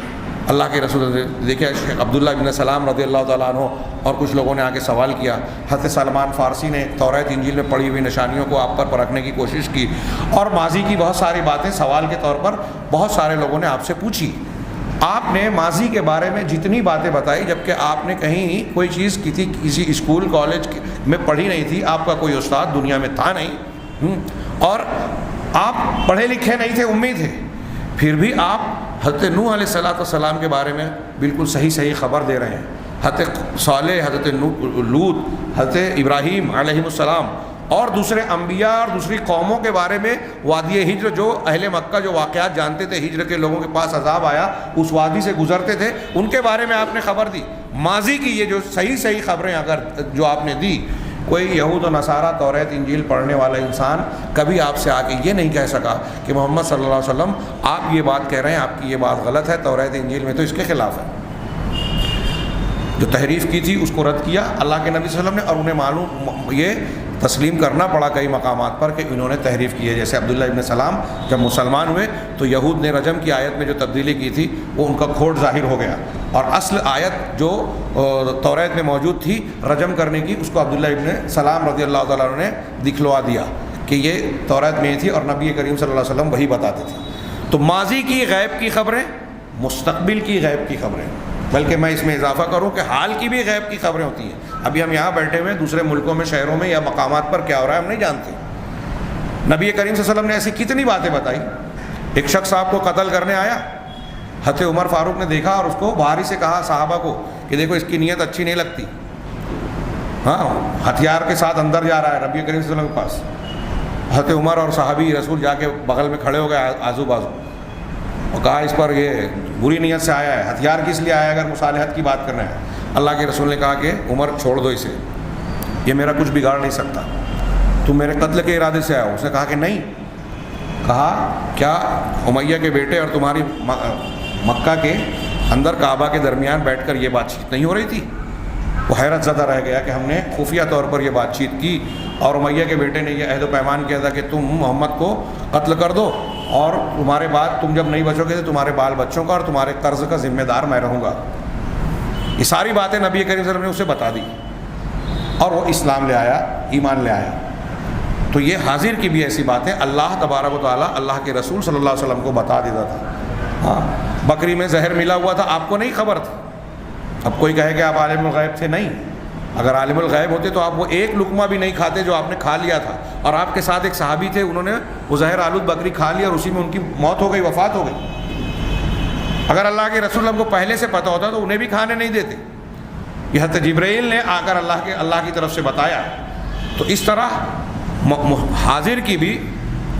اللہ کے رسول دیکھیں شیخ عبداللہ بن سلام رضی اللہ تعالیٰ عنہ اور کچھ لوگوں نے آ کے سوال کیا، حضرت سلمان فارسی نے توریت انجیل میں پڑھی ہوئی نشانیوں کو آپ پر پرکھنے کی کوشش کی، اور ماضی کی بہت ساری باتیں سوال کے طور پر بہت سارے لوگوں نے آپ سے پوچھی۔ آپ نے ماضی کے بارے میں جتنی باتیں بتائی، جبکہ آپ نے کہیں کوئی چیز کسی اسکول کالج میں پڑھی نہیں تھی، آپ کا کوئی استاد دنیا میں تھا نہیں، اور آپ پڑھے لکھے نہیں تھے، امی تھے، پھر بھی آپ حضرت نوح علیہ السلام کے بارے میں بالکل صحیح خبر دے رہے ہیں، حضرت صالح، حضرت لوط، حضرت ابراہیم علیہ السلام اور دوسرے انبیاء اور دوسری قوموں کے بارے میں، وادی ہجر جو اہل مکہ جو واقعات جانتے تھے، ہجر کے لوگوں کے پاس عذاب آیا، اس وادی سے گزرتے تھے، ان کے بارے میں آپ نے خبر دی۔ ماضی کی یہ جو صحیح خبریں اگر جو آپ نے دی، کوئی یہود و نصارہ توریت انجیل پڑھنے والا انسان کبھی آپ سے آ کے یہ نہیں کہہ سکا کہ محمد صلی اللہ علیہ وسلم آپ یہ بات کہہ رہے ہیں، آپ کی یہ بات غلط ہے، توریت انجیل میں تو اس کے خلاف ہے۔ جو تحریف کی تھی اس کو رد کیا اللہ کے نبی صلی اللہ علیہ وسلم نے، اور انہیں معلوم یہ تسلیم کرنا پڑا کئی مقامات پر کہ انہوں نے تحریف کی ہے۔ جیسے عبداللہ ابن سلام جب مسلمان ہوئے تو یہود نے رجم کی آیت میں جو تبدیلی کی تھی وہ ان کا کھوٹ ظاہر ہو گیا، اور اصل آیت جو توریت میں موجود تھی رجم کرنے کی، اس کو عبداللہ ابن سلام رضی اللہ تعالیٰ عنہ نے دکھلوا دیا کہ یہ توریت میں تھی، اور نبی کریم صلی اللہ علیہ وسلم وہی بتاتے تھے۔ تو ماضی کی غیب کی خبریں، مستقبل کی غیب کی خبریں، بلکہ میں اس میں اضافہ کروں کہ حال کی بھی غیب کی خبریں ہوتی ہیں۔ ابھی ہم یہاں بیٹھے ہوئے دوسرے ملکوں میں، شہروں میں یا مقامات پر کیا ہو رہا ہے ہم نہیں جانتے۔ نبی کریم صلی اللہ علیہ وسلم نے ایسی کتنی باتیں بتائی۔ ایک شخص آپ کو قتل کرنے آیا، حضرت عمر فاروق نے دیکھا اور اس کو باہر ہی سے کہا صحابہ کو کہ دیکھو اس کی نیت اچھی نہیں لگتی، ہاں ہتھیار کے ساتھ اندر جا رہا ہے نبی کریم صلی اللہ علیہ وسلم کے پاس. حضرت عمر اور صحابی رسول جا کے بغل میں کھڑے ہو گئے آزو بازو اور کہا اس پر یہ بری نیت سے آیا ہے, ہتھیار کس لیے آیا ہے اگر مصالحت کی بات کرنا ہے؟ اللہ کے رسول نے کہا کہ عمر چھوڑ دو اسے, یہ میرا کچھ بگاڑ نہیں سکتا, تم میرے قتل کے ارادے سے آیا ہو. اس نے کہا کہ نہیں. کہا کیا امیہ کے بیٹے اور تمہاری مکہ کے اندر کعبہ کے درمیان بیٹھ کر یہ بات چیت نہیں ہو رہی تھی؟ وہ حیرت زدہ رہ گیا کہ ہم نے خفیہ طور پر یہ بات چیت کی اور امیہ کے بیٹے نے یہ عہد و پیمان کیا تھا کہ تم محمد کو قتل کر دو اور تمہارے بعد تم جب نہیں بچو گے تو تمہارے بال بچوں کا اور تمہارے قرض کا ذمہ دار میں رہوں گا. یہ ساری باتیں نبی کریم صلی اللہ علیہ وسلم نے اسے بتا دی اور وہ اسلام لے آیا, ایمان لے آیا. تو یہ حاضر کی بھی ایسی باتیں اللہ تبارک و تعالیٰ اللہ کے رسول صلی اللہ علیہ وسلم کو بتا دیتا تھا. ہاں بکری میں زہر ملا ہوا تھا, آپ کو نہیں خبر تھی. اب کوئی کہے کہ آپ عالم الغیب تھے, نہیں. اگر عالم الغیب ہوتے تو آپ وہ ایک لقمہ بھی نہیں کھاتے جو آپ نے کھا لیا تھا. اور آپ کے ساتھ ایک صحابی تھے, انہوں نے وہ زہر آلود بکری کھا لیا اور اسی میں ان کی موت ہو گئی, وفات ہو گئی. اگر اللہ کے رسول کو پہلے سے پتہ ہوتا تو انہیں بھی کھانے نہیں دیتے. یہ حضرت جبرائیل نے آ کر اللہ کی طرف سے بتایا. تو اس طرح حاضر کی بھی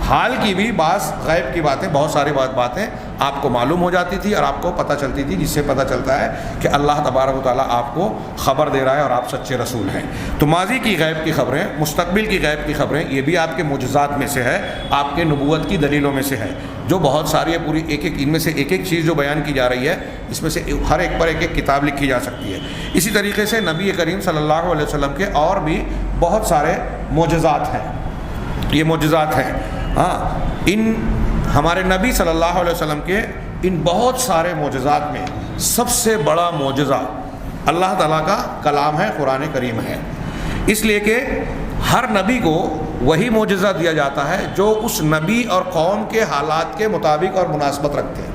حال کی بھی بعض غیب کی باتیں, بہت ساری باتیں آپ کو معلوم ہو جاتی تھی اور آپ کو پتہ چلتی تھی, جس سے پتہ چلتا ہے کہ اللہ تبارک و تعالیٰ آپ کو خبر دے رہا ہے اور آپ سچے رسول ہیں. تو ماضی کی غیب کی خبریں, مستقبل کی غیب کی خبریں, یہ بھی آپ کے معجزات میں سے ہے, آپ کے نبوت کی دلیلوں میں سے ہے, جو بہت ساری ہے. پوری ایک ان میں سے ایک چیز جو بیان کی جا رہی ہے, اس میں سے ہر ایک پر ایک کتاب لکھی جا سکتی ہے. اسی طریقے سے نبی کریم صلی اللہ علیہ وسلم کے اور بھی بہت سارے معجزات ہیں. یہ معجزات ہیں. ہاں ان ہمارے نبی صلی اللہ علیہ وسلم کے ان بہت سارے معجزات میں سب سے بڑا معجزہ اللہ تعالیٰ کا کلام ہے, قرآن کریم ہے. اس لیے کہ ہر نبی کو وہی معجزہ دیا جاتا ہے جو اس نبی اور قوم کے حالات کے مطابق اور مناسبت رکھتے ہیں.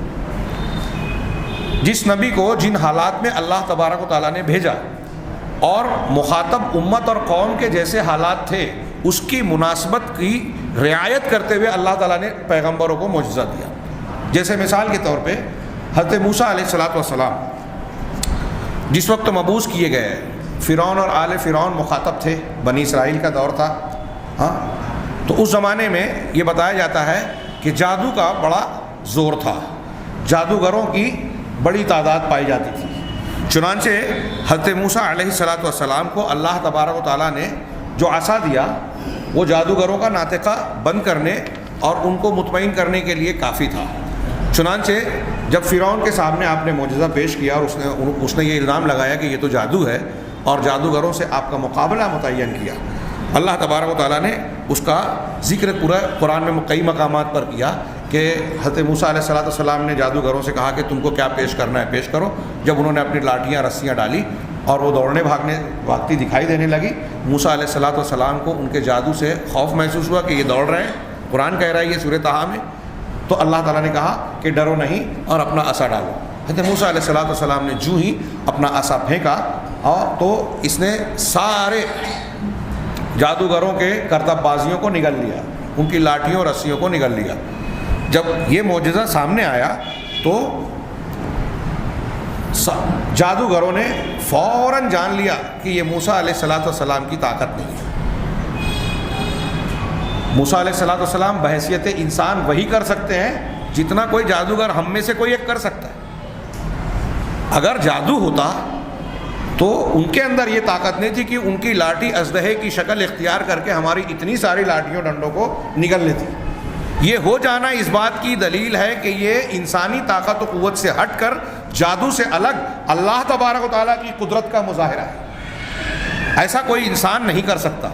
جس نبی کو جن حالات میں اللہ تبارک و تعالیٰ نے بھیجا اور مخاطب امت اور قوم کے جیسے حالات تھے, اس کی مناسبت کی رعایت کرتے ہوئے اللہ تعالیٰ نے پیغمبروں کو معجزہ دیا. جیسے مثال کے طور پہ حضرت موسیٰ علیہ السلام جس وقت مبعوث کیے گئے, فرعون اور آل فرعون مخاطب تھے, بنی اسرائیل کا دور تھا. ہاں تو اس زمانے میں یہ بتایا جاتا ہے کہ جادو کا بڑا زور تھا, جادوگروں کی بڑی تعداد پائی جاتی تھی. چنانچہ حضرت موسیٰ علیہ السلام کو اللہ تبارک و تعالیٰ نے جو عصا دیا وہ جادوگروں کا ناطقہ بند کرنے اور ان کو مطمئن کرنے کے لیے کافی تھا. چنانچہ جب فرعون کے سامنے آپ نے معجزہ پیش کیا اور اس نے یہ الزام لگایا کہ یہ تو جادو ہے اور جادوگروں سے آپ کا مقابلہ متعین کیا, اللہ تبارک و تعالیٰ نے اس کا ذکر پورا قرآن میں کئی مقامات پر کیا کہ حضرت موسیٰ علیہ السلام نے جادوگروں سے کہا کہ تم کو کیا پیش کرنا ہے پیش کرو. جب انہوں نے اپنی لاٹیاں رسیاں ڈالی اور وہ دوڑنے بھاگتی دکھائی دینے لگی, موسیٰ علیہ السلام کو ان کے جادو سے خوف محسوس ہوا کہ یہ دوڑ رہے ہیں, قرآن کہہ رہا ہے یہ سورہ طٰہٰ میں. تو اللہ تعالیٰ نے کہا کہ ڈرو نہیں اور اپنا عصا ڈالو. حضرت موسیٰ علیہ السلام نے جو ہی اپنا عصا پھینکا اور تو اس نے سارے جادوگروں کے کرتب بازیوں کو نگل لیا, ان کی لاٹھیوں اور رسیوں کو نگل لیا. جب یہ معجزہ سامنے آیا تو جادوگروں نے فوراً جان لیا کہ یہ موسیٰ علیہ السلام کی طاقت نہیں ہے. موسیٰ علیہ السلام بحیثیت انسان وہی کر سکتے ہیں جتنا کوئی جادوگر ہم میں سے کوئی ایک کر سکتا ہے. اگر جادو ہوتا تو ان کے اندر یہ طاقت نہیں تھی کہ ان کی لاٹھی اژدہے کی شکل اختیار کر کے ہماری اتنی ساری لاٹھیوں ڈنڈوں کو نگل لیتی. یہ ہو جانا اس بات کی دلیل ہے کہ یہ انسانی طاقت و قوت سے ہٹ کر جادو سے الگ اللہ تبارک و تعالیٰ کی قدرت کا مظاہرہ ہے. ایسا کوئی انسان نہیں کر سکتا.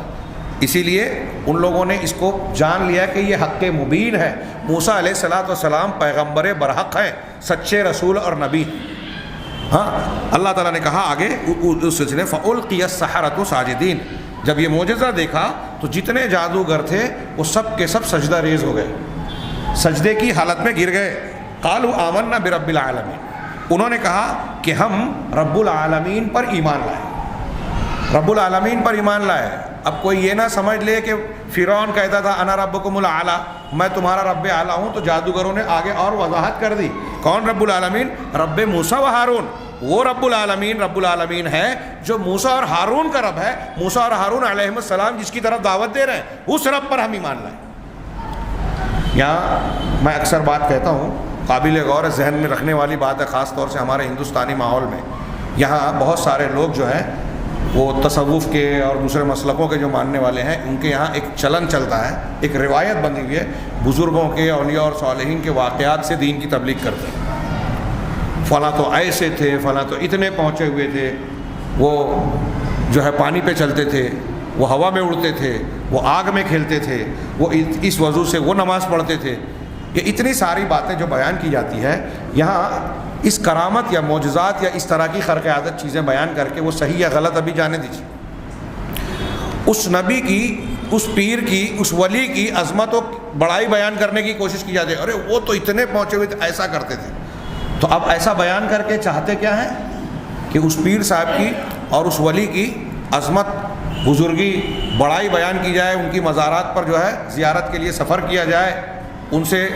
اسی لیے ان لوگوں نے اس کو جان لیا کہ یہ حق مبین ہے. موسیٰ علیہ السلام پیغمبر برحق ہیں, سچے رسول اور نبی. ہاں اللہ تعالیٰ نے کہا آگے اس سلسلے فَأُلْقِيَ السَّحَرَةُ ساجدین, جب یہ معجزہ دیکھا تو جتنے جادوگر تھے وہ سب کے سب سجدہ ریز ہو گئے, سجدے کی حالت میں گر گئے. قَالُوا آمَنَّا بِرَبِّ الْعَالَمِينَ, انہوں نے کہا کہ ہم رب العالمین پر ایمان لائے, رب العالمین پر ایمان لائے. اب کوئی یہ نہ سمجھ لے کہ فرعون کہتا تھا انا ربکم الاعلیٰ, میں تمہارا رب اعلیٰ ہوں. تو جادوگروں نے آگے اور وضاحت کر دی, کون رب العالمین؟ رب موسیٰ و ہارون. وہ رب العالمین ہے جو موسیٰ اور ہارون کا رب ہے، موسیٰ اور ہارون علیہ السلام جس کی طرف دعوت دے رہے ہیں، اس رب پر ہم ایمان لائیں۔ یہاں میں اکثر بات کہتا ہوں، قابل غور ذہن میں رکھنے والی بات ہے، خاص طور سے ہمارے ہندوستانی ماحول میں۔ یہاں بہت سارے لوگ جو ہیں وہ تصوف کے اور دوسرے مسلکوں کے جو ماننے والے ہیں، ان کے یہاں ایک چلن چلتا ہے، ایک روایت بنی ہوئی ہے، بزرگوں کے، اولیاء اور صالحین کے واقعات سے دین کی تبلیغ کرتے ہیں۔ فلاں تو ایسے تھے، فلاں تو اتنے پہنچے ہوئے تھے، وہ جو ہے پانی پہ چلتے تھے، وہ ہوا میں اڑتے تھے، وہ آگ میں کھیلتے تھے، وہ اس وضو سے وہ نماز پڑھتے تھے۔ یہ اتنی ساری باتیں جو بیان کی جاتی ہے، یہاں اس کرامت یا معجزات یا اس طرح کی خرق عادت چیزیں بیان کر کے وہ صحیح یا غلط ابھی جانے دیجیے۔ اس نبی کی، اس پیر کی، اس ولی کی عظمت و بڑائی بیان کرنے کی کوشش کی جاتی ہے، ارے وہ تو اتنے پہنچے ہوئے تھے، ایسا کرتے تھے۔ تو اب ایسا بیان کر کے چاہتے کیا ہیں کہ اس پیر صاحب کی اور اس ولی کی عظمت، بزرگی، بڑائی بیان کی جائے، ان کی مزارات پر جو ہے زیارت کے لیے سفر کیا جائے، ان سے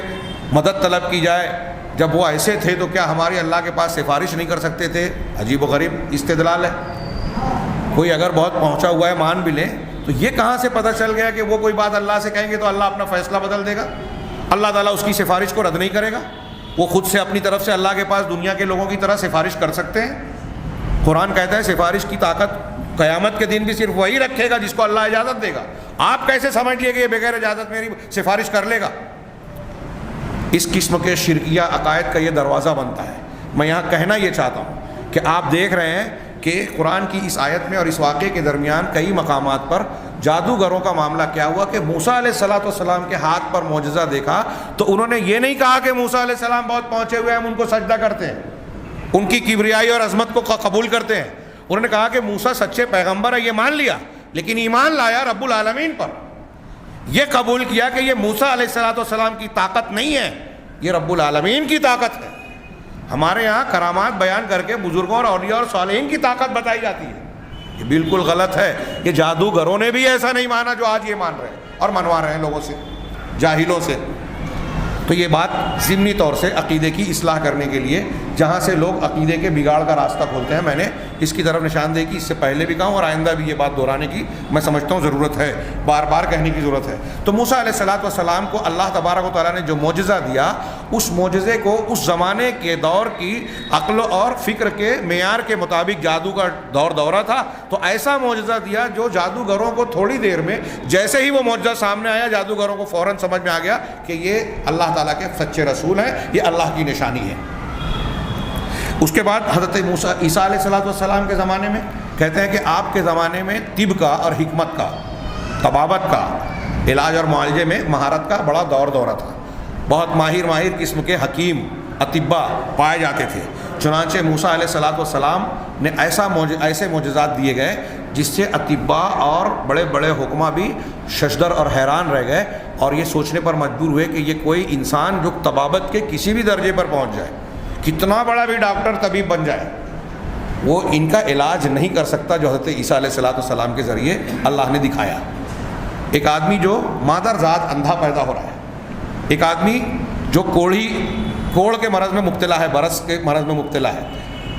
مدد طلب کی جائے۔ جب وہ ایسے تھے تو کیا ہمارے اللہ کے پاس سفارش نہیں کر سکتے تھے؟ عجیب و غریب استدلال ہے۔ کوئی اگر بہت پہنچا ہوا ہے مان بھی لیں، تو یہ کہاں سے پتہ چل گیا کہ وہ کوئی بات اللہ سے کہیں گے تو اللہ اپنا فیصلہ بدل دے گا؟ اللہ تعالیٰ اس کی سفارش کو رد نہیں کرے گا؟ وہ خود سے اپنی طرف سے اللہ کے پاس دنیا کے لوگوں کی طرح سفارش کر سکتے ہیں؟ قرآن کہتا ہے سفارش کی طاقت قیامت کے دن بھی صرف وہی رکھے گا جس کو اللہ اجازت دے گا۔ آپ کیسے سمجھ لیے کہ یہ بغیر اجازت میری سفارش کر لے گا؟ اس قسم کے شرکیہ عقائد کا یہ دروازہ بنتا ہے۔ میں یہاں کہنا یہ چاہتا ہوں کہ آپ دیکھ رہے ہیں کہ قرآن کی اس آیت میں اور اس واقعے کے درمیان کئی مقامات پر جادوگروں کا معاملہ کیا ہوا کہ موسیٰ علیہ السلام کے ہاتھ پر معجزہ دیکھا تو انہوں نے یہ نہیں کہا کہ موسیٰ علیہ السلام بہت پہنچے ہوئے ہیں، ہم ان کو سجدہ کرتے ہیں، ان کی کبریائی اور عظمت کو قبول کرتے ہیں۔ انہوں نے کہا کہ موسیٰ سچے پیغمبر ہے، یہ مان لیا، لیکن ایمان لایا رب العالمین پر۔ یہ قبول کیا کہ یہ موسیٰ علیہ السلام کی طاقت نہیں ہے، یہ رب العالمین کی طاقت ہے۔ ہمارے یہاں کرامات بیان کر کے بزرگوں اور اولیاء اور صالحین کی طاقت بتائی جاتی ہے، یہ بالکل غلط ہے۔ یہ جادوگروں نے بھی ایسا نہیں مانا جو آج یہ مان رہے ہیں اور منوا رہے ہیں لوگوں سے، جاہلوں سے۔ تو یہ بات ضمنی طور سے عقیدے کی اصلاح کرنے کے لیے، جہاں سے لوگ عقیدے کے بگاڑ کا راستہ کھولتے ہیں، میں نے اس کی طرف نشاندہی کی، اس سے پہلے بھی کہا ہوں اور آئندہ بھی یہ بات دہرانے کی میں سمجھتا ہوں ضرورت ہے، بار بار کہنے کی ضرورت ہے۔ تو موسیٰ علیہ السلام کو اللہ تبارک و تعالیٰ نے جو معجزہ دیا، اس معجزے کو اس زمانے کے دور کی عقل اور فکر کے معیار کے مطابق جادو کا دورہ تھا، تو ایسا معجزہ دیا جو جادوگروں کو تھوڑی دیر میں، جیسے ہی وہ معجزہ سامنے آیا، جادوگروں کو فوراً سمجھ میں آ گیا کہ یہ اللہ تعالیٰ کے سچے رسول ہیں، یہ اللہ کی نشانی ہے۔ اس کے بعد حضرت عیسیٰ علیہ السلام کے زمانے میں کہتے ہیں کہ آپ کے زمانے میں طب کا اور حکمت کا، طبابت کا، علاج اور معالجے میں مہارت کا بڑا دورہ تھا، بہت ماہر قسم کے حکیم اطباء پائے جاتے تھے۔ چنانچہ موسیٰ علیہ السلام نے ایسے معجزات دیے گئے جس سے اطباء اور بڑے بڑے حکماء بھی ششدر اور حیران رہ گئے اور یہ سوچنے پر مجبور ہوئے کہ یہ کوئی انسان جو طبابت کے کسی بھی درجے پر پہنچ جائے، کتنا بڑا بھی ڈاکٹر طبیب بن جائے، وہ ان کا علاج نہیں کر سکتا جو حضرت عیسیٰ علیہ السلام کے ذریعے اللہ نے دکھایا۔ ایک آدمی جو مادرزاد اندھا پیدا ہو رہا ہے، ایک آدمی جو کوڑ کے مرض میں مبتلا ہے، برس کے مرض میں مبتلا ہے،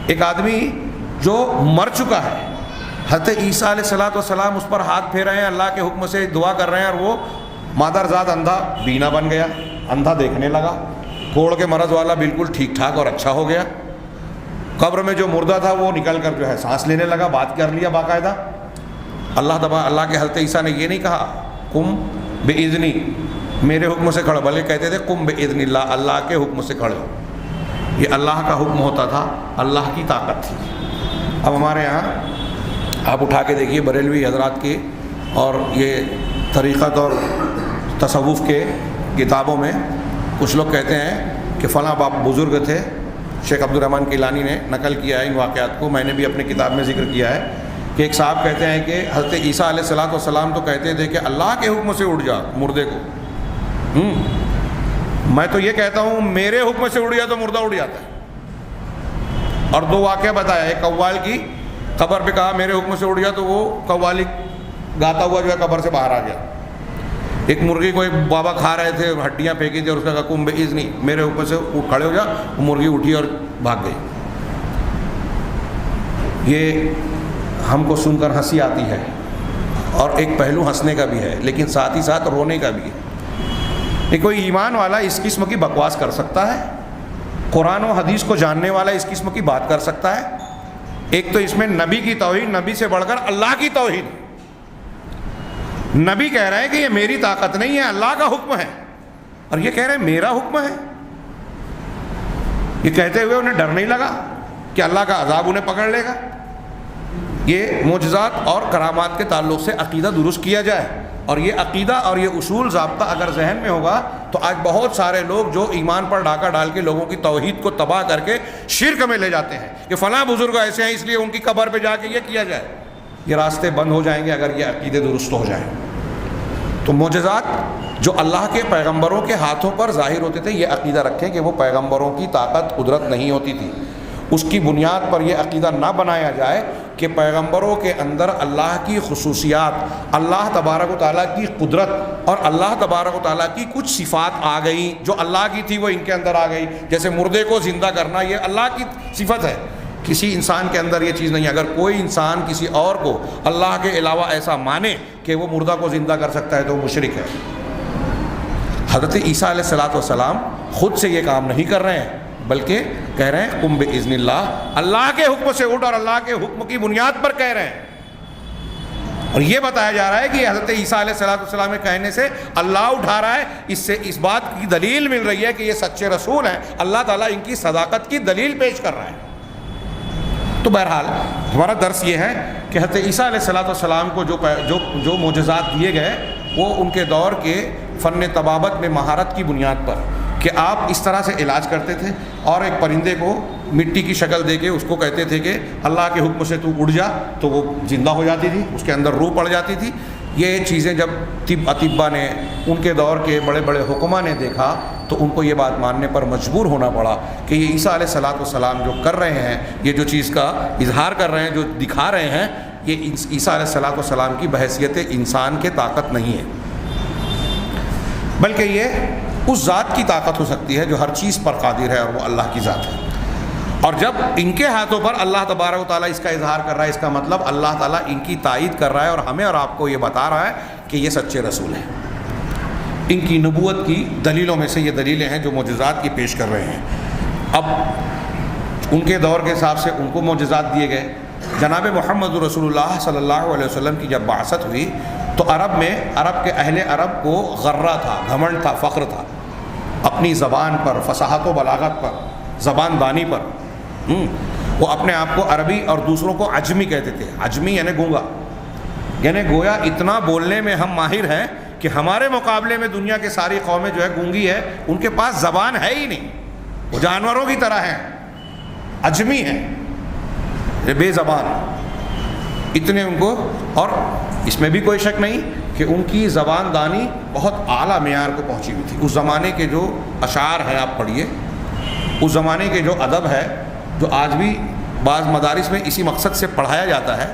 ایک آدمی جو مر چکا ہے، حضرت عیسیٰ علیہ السلام اس پر ہاتھ پھیر رہے ہیں، اللہ کے حکم سے دعا کر رہے ہیں، اور وہ مادرزاد اندھا بینا بن گیا، اندھا دیکھنے لگا، کوڑ کے مرض والا بالکل ٹھیک ٹھاک اور اچھا ہو گیا، قبر میں جو مردہ تھا وہ نکل کر جو ہے سانس لینے لگا، بات کر لیا باقاعدہ۔ اللہ کے حضرت عیسیٰ نے یہ نہیں کہا قم بإذنی، میرے حکم سے کھڑے، بلکہ کہتے تھے قم بإذن اللہ، اللہ کے حکم سے کھڑے ہو۔ یہ اللہ کا حکم ہوتا تھا، اللہ کی طاقت تھی۔ اب ہمارے یہاں آپ اٹھا کے دیکھیے بریلوی حضرات کی اور یہ طریقت اور تصوف کے کتابوں میں کچھ لوگ کہتے ہیں کہ فلاں باپ بزرگ تھے، شیخ عبدالرحمن کیلانی نے نقل کیا ہے ان واقعات کو، میں نے بھی اپنی کتاب میں ذکر کیا ہے کہ ایک صاحب کہتے ہیں کہ حضرت عیسیٰ علیہ السلام تو کہتے تھے کہ اللہ کے حکم سے اٹھ جا مردے کو، میں تو یہ کہتا ہوں میرے حکم سے اڑ گیا تو مردہ اڑ جاتا ہے۔ اور دو واقعہ بتایا، ایک قوال کی قبر پہ کہا میرے حکم سے اڑ گیا تو وہ قوالی گاتا ہوا جو ہے قبر سے باہر آ گیا۔ ایک مرغی کو ایک بابا کھا رہے تھے، ہڈیاں پھینکی تھی اور اس کا کہا قم بإذنی، میرے حکم سے کھڑے ہو جا، وہ مرغی اٹھی اور بھاگ گئی۔ یہ ہم کو سن کر ہنسی آتی ہے اور ایک پہلو ہنسنے کا بھی ہے، لیکن ساتھ ہی ساتھ رونے کا بھی ہے۔ کہ کوئی ایمان والا اس قسم کی بکواس کر سکتا ہے، قرآن و حدیث کو جاننے والا اس قسم کی بات کر سکتا ہے؟ ایک تو اس میں نبی کی توہین، نبی سے بڑھ کر اللہ کی توہین۔ نبی کہہ رہے ہیں کہ یہ میری طاقت نہیں ہے، اللہ کا حکم ہے، اور یہ کہہ رہے ہیں میرا حکم ہے۔ یہ کہتے ہوئے انہیں ڈر نہیں لگا کہ اللہ کا عذاب انہیں پکڑ لے گا؟ یہ معجزات اور کرامات کے تعلق سے عقیدہ درست کیا جائے، اور یہ عقیدہ اور یہ اصول ضابطہ اگر ذہن میں ہوگا تو آج بہت سارے لوگ جو ایمان پر ڈاکہ ڈال کے لوگوں کی توحید کو تباہ کر کے شرک میں لے جاتے ہیں کہ فلاں بزرگ ایسے ہیں اس لیے ان کی قبر پہ جا کے یہ کیا جائے، یہ راستے بند ہو جائیں گے اگر یہ عقیدے درست ہو جائیں۔ تو معجزات جو اللہ کے پیغمبروں کے ہاتھوں پر ظاہر ہوتے تھے، یہ عقیدہ رکھیں کہ وہ پیغمبروں کی طاقت قدرت نہیں ہوتی تھی۔ اس کی بنیاد پر یہ عقیدہ نہ بنایا جائے کہ پیغمبروں کے اندر اللہ کی خصوصیات، اللہ تبارک و تعالیٰ کی قدرت اور اللہ تبارک و تعالیٰ کی کچھ صفات آ گئیں، جو اللہ کی تھی وہ ان کے اندر آ گئی۔ جیسے مردے کو زندہ کرنا، یہ اللہ کی صفت ہے، کسی انسان کے اندر یہ چیز نہیں ہے۔ اگر کوئی انسان کسی اور کو اللہ کے علاوہ ایسا مانے کہ وہ مردہ کو زندہ کر سکتا ہے تو وہ مشرک ہے۔ حضرت عیسیٰ علیہ السلام خود سے یہ کام نہیں کر رہے ہیں، بلکہ کہہ رہے ہیں قم باذن اللہ، اللہ کے حکم سے اٹھ، اور اللہ کے حکم کی بنیاد پر کہہ رہے ہیں۔ اور یہ بتایا جا رہا ہے کہ حضرت عیسیٰ علیہ السلام کے کہنے سے اللہ اٹھا رہا ہے، اس سے اس بات کی دلیل مل رہی ہے کہ یہ سچے رسول ہیں، اللہ تعالیٰ ان کی صداقت کی دلیل پیش کر رہا ہے۔ تو بہرحال ہمارا درس یہ ہے کہ حضرت عیسیٰ علیہ السلام کو جو معجزات دیے گئے وہ ان کے دور کے فن طبابت میں مہارت کی بنیاد پر، کہ آپ اس طرح سے علاج کرتے تھے، اور ایک پرندے کو مٹی کی شکل دے کے اس کو کہتے تھے کہ اللہ کے حکم سے تو اڑ جا، تو وہ زندہ ہو جاتی تھی، اس کے اندر روح پڑ جاتی تھی۔ یہ چیزیں جب اطباء نے، ان کے دور کے بڑے بڑے حکماء نے دیکھا تو ان کو یہ بات ماننے پر مجبور ہونا پڑا کہ یہ عیسیٰ علیہ السلام جو کر رہے ہیں، یہ جو چیز کا اظہار کر رہے ہیں، جو دکھا رہے ہیں، یہ عیسیٰ علیہ السلام کی بحیثیت انسان کے طاقت نہیں ہے، بلکہ یہ اس ذات کی طاقت ہو سکتی ہے جو ہر چیز پر قادر ہے، اور وہ اللہ کی ذات ہے۔ اور جب ان کے ہاتھوں پر اللہ تبارک و تعالیٰ اس کا اظہار کر رہا ہے، اس کا مطلب اللہ تعالیٰ ان کی تائید کر رہا ہے، اور ہمیں اور آپ کو یہ بتا رہا ہے کہ یہ سچے رسول ہیں۔ ان کی نبوت کی دلیلوں میں سے یہ دلیلیں ہیں جو معجزات کی پیش کر رہے ہیں۔ اب ان کے دور کے حساب سے ان کو معجزات دیے گئے۔ جناب محمد رسول اللہ صلی اللہ علیہ وسلم کی جب بعثت ہوئی تو عرب کے اہل عرب کو غرہ تھا، گھمنڈ تھا، فخر تھا اپنی زبان پر، فصاحت و بلاغت پر، زبان دانی پر۔ وہ اپنے آپ کو عربی اور دوسروں کو عجمی کہتے تھے۔ عجمی یعنی گونگا، یعنی گویا اتنا بولنے میں ہم ماہر ہیں کہ ہمارے مقابلے میں دنیا کے ساری قومیں جو ہے گونگی ہے، ان کے پاس زبان ہے ہی نہیں، وہ جانوروں کی طرح ہیں، عجمی ہیں، بے زبان اتنے ان کو۔ اور اس میں بھی کوئی شک نہیں کہ ان کی زبان دانی بہت اعلیٰ معیار کو پہنچی ہوئی تھی۔ اس زمانے کے جو اشعار ہیں آپ پڑھیے، اس زمانے کے جو ادب ہے، جو آج بھی بعض مدارس میں اسی مقصد سے پڑھایا جاتا ہے،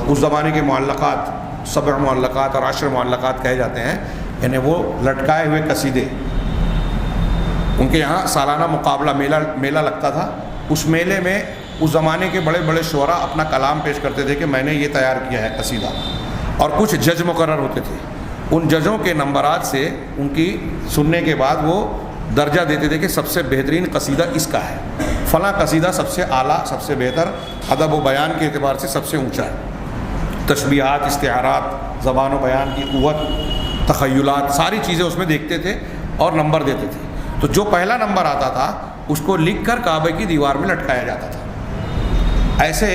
اس زمانے کے معلقات، 7 معلقات اور 10 معلقات کہے جاتے ہیں، یعنی وہ لٹکائے ہوئے قصیدے۔ ان کے یہاں سالانہ مقابلہ میلہ لگتا تھا، اس میلے میں اس زمانے کے بڑے بڑے شعراء اپنا کلام پیش کرتے تھے کہ میں نے یہ تیار کیا ہے قصیدہ، اور کچھ جج مقرر ہوتے تھے، ان ججوں کے نمبرات سے ان کی سننے کے بعد وہ درجہ دیتے تھے کہ سب سے بہترین قصیدہ اس کا ہے، فلاں قصیدہ سب سے اعلیٰ، سب سے بہتر، ادب و بیان کے اعتبار سے سب سے اونچا ہے، تشبیہات، استعارات، زبان و بیان کی قوت، تخیلات، ساری چیزیں اس میں دیکھتے تھے اور نمبر دیتے تھے۔ تو جو پہلا نمبر آتا تھا اس کو لکھ کر کعبے کی دیوار میں لٹکایا جاتا تھا۔ ایسے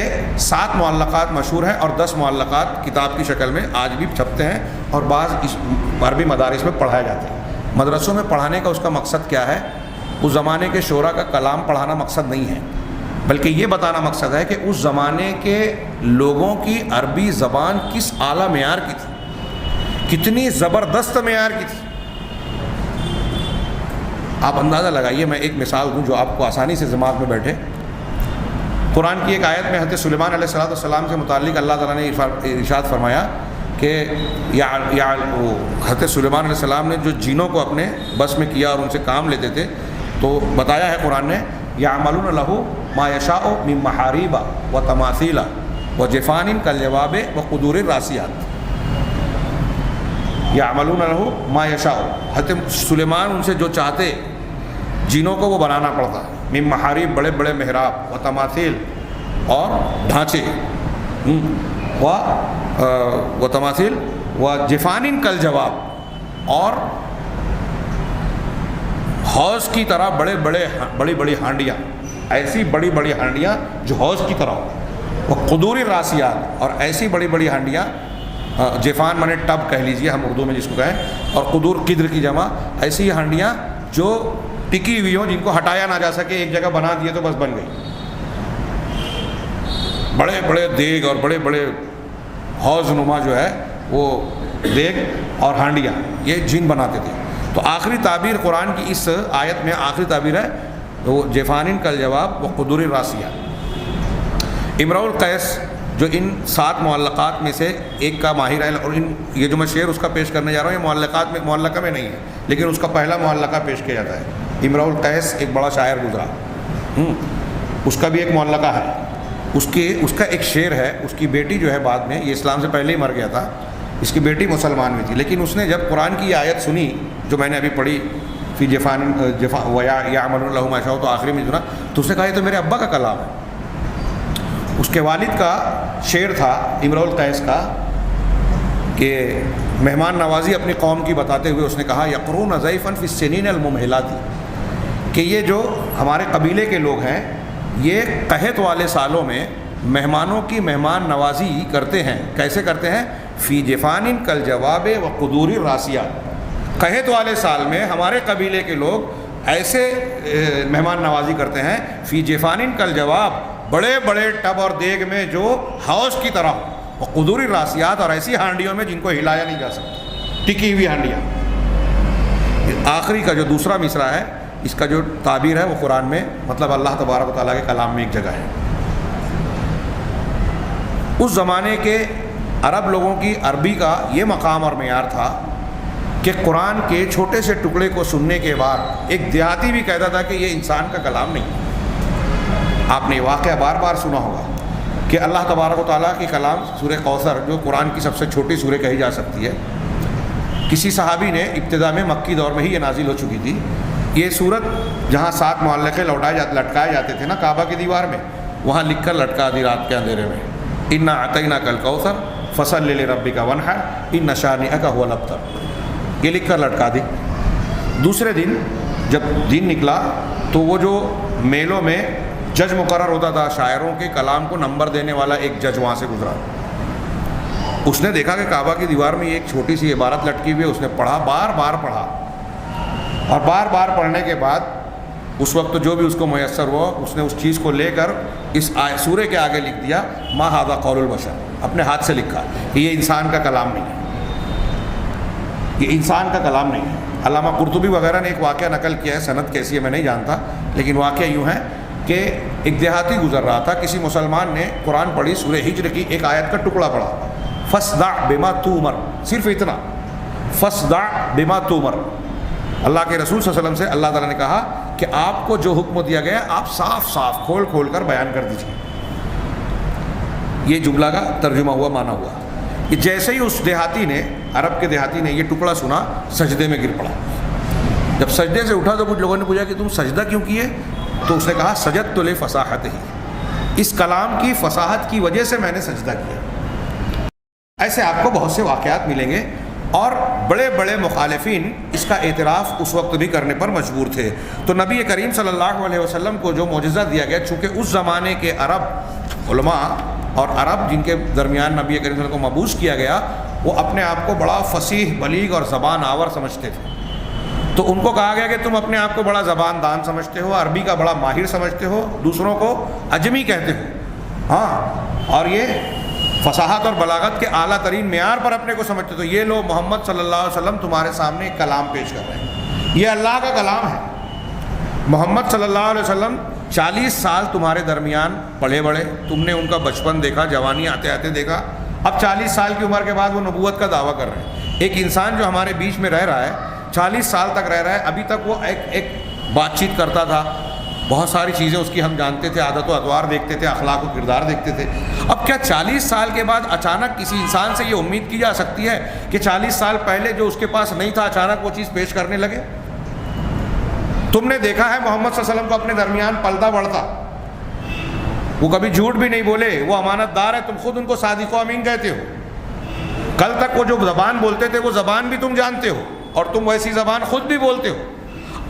7 معلقات مشہور ہیں، اور 10 معلقات کتاب کی شکل میں آج بھی چھپتے ہیں، اور بعض اس عربی مدارس میں پڑھائے جاتے ہیں۔ مدرسوں میں پڑھانے کا اس کا مقصد کیا ہے؟ اس زمانے کے شعراء کا کلام پڑھانا مقصد نہیں ہے، بلکہ یہ بتانا مقصد ہے کہ اس زمانے کے لوگوں کی عربی زبان کس اعلیٰ معیار کی تھی، کتنی زبردست معیار کی تھی۔ آپ اندازہ لگائیے، میں ایک مثال دوں جو آپ کو آسانی سے دماغ میں بیٹھے۔ قرآن کی ایک آیت میں حضرت سلیمان علیہ السلام سے متعلق اللہ تعالیٰ نے ارشاد فرمایا کہ حضرت سلیمان علیہ السلام نے جو جینوں کو اپنے بس میں کیا اور ان سے کام لیتے تھے، تو بتایا ہے قرآن نے، یعملون لہ ما یشاء من محاریب و تماثیل، وجفان کالجواب وقدور الراسیات یعملون لہ ما یشاء. حضرت سلیمان ان سے جو چاہتے جنوں کو وہ بنانا پڑتا. من محاریب بڑے بڑے محراب و تماثیل اور ڈھانچے و تماثیل و جفان کالجواب اور حوض کی طرح بڑی بڑی ہانڈیاں, ایسی بڑی بڑی ہانڈیاں جو حوض کی طرح ہو. وہ قدور الراسیات اور ایسی بڑی بڑی ہانڈیاں, جفان مانے ٹب کہہ لیجئے ہم اردو میں جس کو کہیں, اور قدور قدر کی جمع, ایسی ہانڈیاں جو ٹکی ہوئی ہوں جن کو ہٹایا نہ جا سکے, ایک جگہ بنا دیے تو بس بن گئی. بڑے بڑے دیگ اور بڑے بڑے حوض نما جو ہے وہ دیگ اور ہانڈیاں یہ جن بناتے تھے. تو آخری تعبیر قرآن کی اس آیت میں آخری تعبیر ہے وہ جفان کالجواب و قدور الراسیات. امرؤ القیس جو ان 7 معلقات میں سے ایک کا ماہر ہے, اور یہ جو میں شعر اس کا پیش کرنے جا رہا ہوں یہ معلقات میں معلقہ میں نہیں ہے, لیکن اس کا پہلا معلقہ پیش کیا جاتا ہے. امرؤ القیس ایک بڑا شاعر گزرا, اس کا بھی ایک معلقہ ہے. اس کا ایک شعر ہے. اس کی بیٹی جو ہے بعد میں, یہ اسلام سے پہلے ہی مر گیا تھا, اس کی بیٹی مسلمان بھی تھی, لیکن اس نے جب قرآن کی یہ آیت سنی جو میں نے ابھی پڑھی فی جفان یعملون لہ ما یشاء, تو آخری میں سنا تو اس نے کہا یہ تو میرے ابا کا کلام ہے. اس کے والد کا شعر تھا امرؤ القیس کا کہ مہمان نوازی اپنی قوم کی بتاتے ہوئے اس نے کہا یقرون ضیفا فی السنین الممہلات, کہ یہ جو ہمارے قبیلے کے لوگ ہیں یہ قحط والے سالوں میں مہمانوں کی مہمان نوازی کرتے ہیں. کیسے کرتے ہیں؟ فی جفان کالجواب و قدور الراسیات. قحط والے سال میں ہمارے قبیلے کے لوگ ایسے مہمان نوازی کرتے ہیں فی جفان کالجواب, بڑے بڑے ٹب اور دیگ میں جو حوض کی طرح, و قدور الراسیات اور ایسی ہانڈیوں میں جن کو ہلایا نہیں جا سکتا, ٹکی ہوئی ہانڈیاں. آخری کا جو دوسرا مصرع ہے اس کا جو تعبیر ہے وہ قرآن میں مطلب اللہ تبارک و تعالیٰ کے کلام میں ایک جگہ ہے. اس زمانے کے عرب لوگوں کی عربی کا یہ مقام اور معیار تھا کہ قرآن کے چھوٹے سے ٹکڑے کو سننے کے بعد ایک دیہاتی بھی کہتا تھا کہ یہ انسان کا کلام نہیں. آپ نے یہ واقعہ بار بار سنا ہوگا کہ اللہ تبارک و تعالیٰ کی کلام سورہ کوثر جو قرآن کی سب سے چھوٹی سورہ کہی جا سکتی ہے, کسی صحابی نے ابتدا میں مکی دور میں ہی یہ نازل ہو چکی تھی. یہ سورت جہاں 7 معلقے لٹکائے جاتے تھے نا کعبہ کی دیوار میں, وہاں لکھ کر لٹکا دی رات کے اندھیرے میں, انا اعطیناک الکوثر فصل لربک وانحر ان شانئک هو الابتر, یہ لکھ کر لٹکا دی. دوسرے دن جب دن نکلا تو وہ جو میلوں میں جج مقرر ہوتا تھا شاعروں کے کلام کو نمبر دینے والا ایک جج وہاں سے گزرا. اس نے دیکھا کہ کعبہ کی دیوار میں ایک چھوٹی سی عبارت لٹکی ہوئی ہے. اس نے پڑھا, بار بار پڑھا, اور بار بار پڑھنے کے بعد اس وقت جو بھی اس کو میسر ہوا اس نے اس چیز کو لے کر اس سورہ کے آگے لکھ دیا ما ھذا قول البشر, اپنے ہاتھ سے لکھا کہ یہ انسان کا کلام نہیں ہے, یہ انسان کا کلام نہیں ہے. علامہ قرطبی وغیرہ نے ایک واقعہ نقل کیا ہے, سند کیسی ہے میں نہیں جانتا, لیکن واقعہ یوں ہے کہ ایک دیہاتی گزر رہا تھا, کسی مسلمان نے قرآن پڑھی, سورہ ہجر کی ایک آیت کا ٹکڑا پڑھا, فاصدع بما تؤمر, صرف اتنا, فاصدع بما تؤمر. اللہ کے رسول صلی اللہ علیہ وسلم سے اللہ تعالیٰ نے کہا کہ آپ کو جو حکم دیا گیا آپ صاف صاف کھول کھول کر بیان کر دیجیے. یہ جملہ کا ترجمہ ہوا, معنی ہوا کہ جیسے ہی اس دیہاتی نے, عرب کے دیہاتی نے یہ ٹکڑا سنا سجدے میں گر پڑا. جب سجدے سے اٹھا تو کچھ لوگوں نے پوچھا کہ تم سجدہ کیوں کیے؟ تو اس نے کہا سجدت لفصاحتہ, اس کلام کی فصاحت کی وجہ سے میں نے سجدہ کیا. ایسے آپ کو بہت سے واقعات ملیں گے, اور بڑے بڑے مخالفین اس کا اعتراف اس وقت بھی کرنے پر مجبور تھے. تو نبی کریم صلی اللہ علیہ وسلم کو جو معجزہ دیا گیا, چونکہ اس زمانے کے عرب علماء اور عرب جن کے درمیان نبی کریم صلی اللہ علیہ وسلم کو مبعوث کیا گیا, وہ اپنے آپ کو بڑا فصیح, بلیغ اور زبان آور سمجھتے تھے. تو ان کو کہا گیا کہ تم اپنے آپ کو بڑا زبان دان سمجھتے ہو, عربی کا بڑا ماہر سمجھتے ہو, دوسروں کو اجمی کہتے ہو, ہاں, اور یہ فصاحت اور بلاغت کے اعلیٰ ترین معیار پر اپنے کو سمجھتے. تو یہ لوگ محمد صلی اللہ علیہ وسلم تمہارے سامنے ایک کلام پیش کر رہے ہیں, یہ اللہ کا کلام ہے. محمد صلی اللہ علیہ وسلم 40 سال تمہارے درمیان پڑھے بڑھے, تم نے ان کا بچپن دیکھا, جوانی آتے آتے دیکھا, اب 40 سال کی عمر کے بعد وہ نبوت کا دعویٰ کر رہے ہیں. ایک انسان جو ہمارے بیچ میں رہ رہا ہے, 40 سال تک رہ رہا ہے, ابھی تک وہ ایک بات چیت کرتا تھا, بہت ساری چیزیں اس کی ہم جانتے تھے، عادت و اطوار دیکھتے تھے، اخلاق و کردار دیکھتے تھے۔ اب کیا 40 سال کے بعد اچانک کسی انسان سے یہ امید کی جا سکتی ہے کہ 40 سال پہلے جو اس کے پاس نہیں تھا اچانک وہ چیز پیش کرنے لگے؟ تم نے دیکھا ہے محمد صلی اللہ علیہ وسلم کو اپنے درمیان پلتا بڑھتا، وہ کبھی جھوٹ بھی نہیں بولے، وہ امانت دار ہے، تم خود ان کو صادق و امین کہتے ہو۔ کل تک وہ جو زبان بولتے تھے وہ زبان بھی تم جانتے ہو، اور تم ویسی زبان خود بھی بولتے ہو۔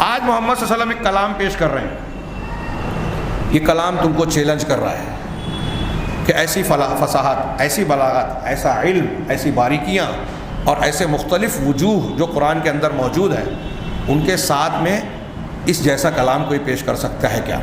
آج محمد صلی اللہ علیہ وسلم ایک کلام پیش کر رہے ہیں، یہ کلام تم کو چیلنج کر رہا ہے کہ ایسی فصاحت، ایسی بلاغت، ایسا علم، ایسی باریکیاں اور ایسے مختلف وجوہ جو قرآن کے اندر موجود ہیں، ان کے ساتھ میں اس جیسا کلام کوئی پیش کر سکتا ہے کیا؟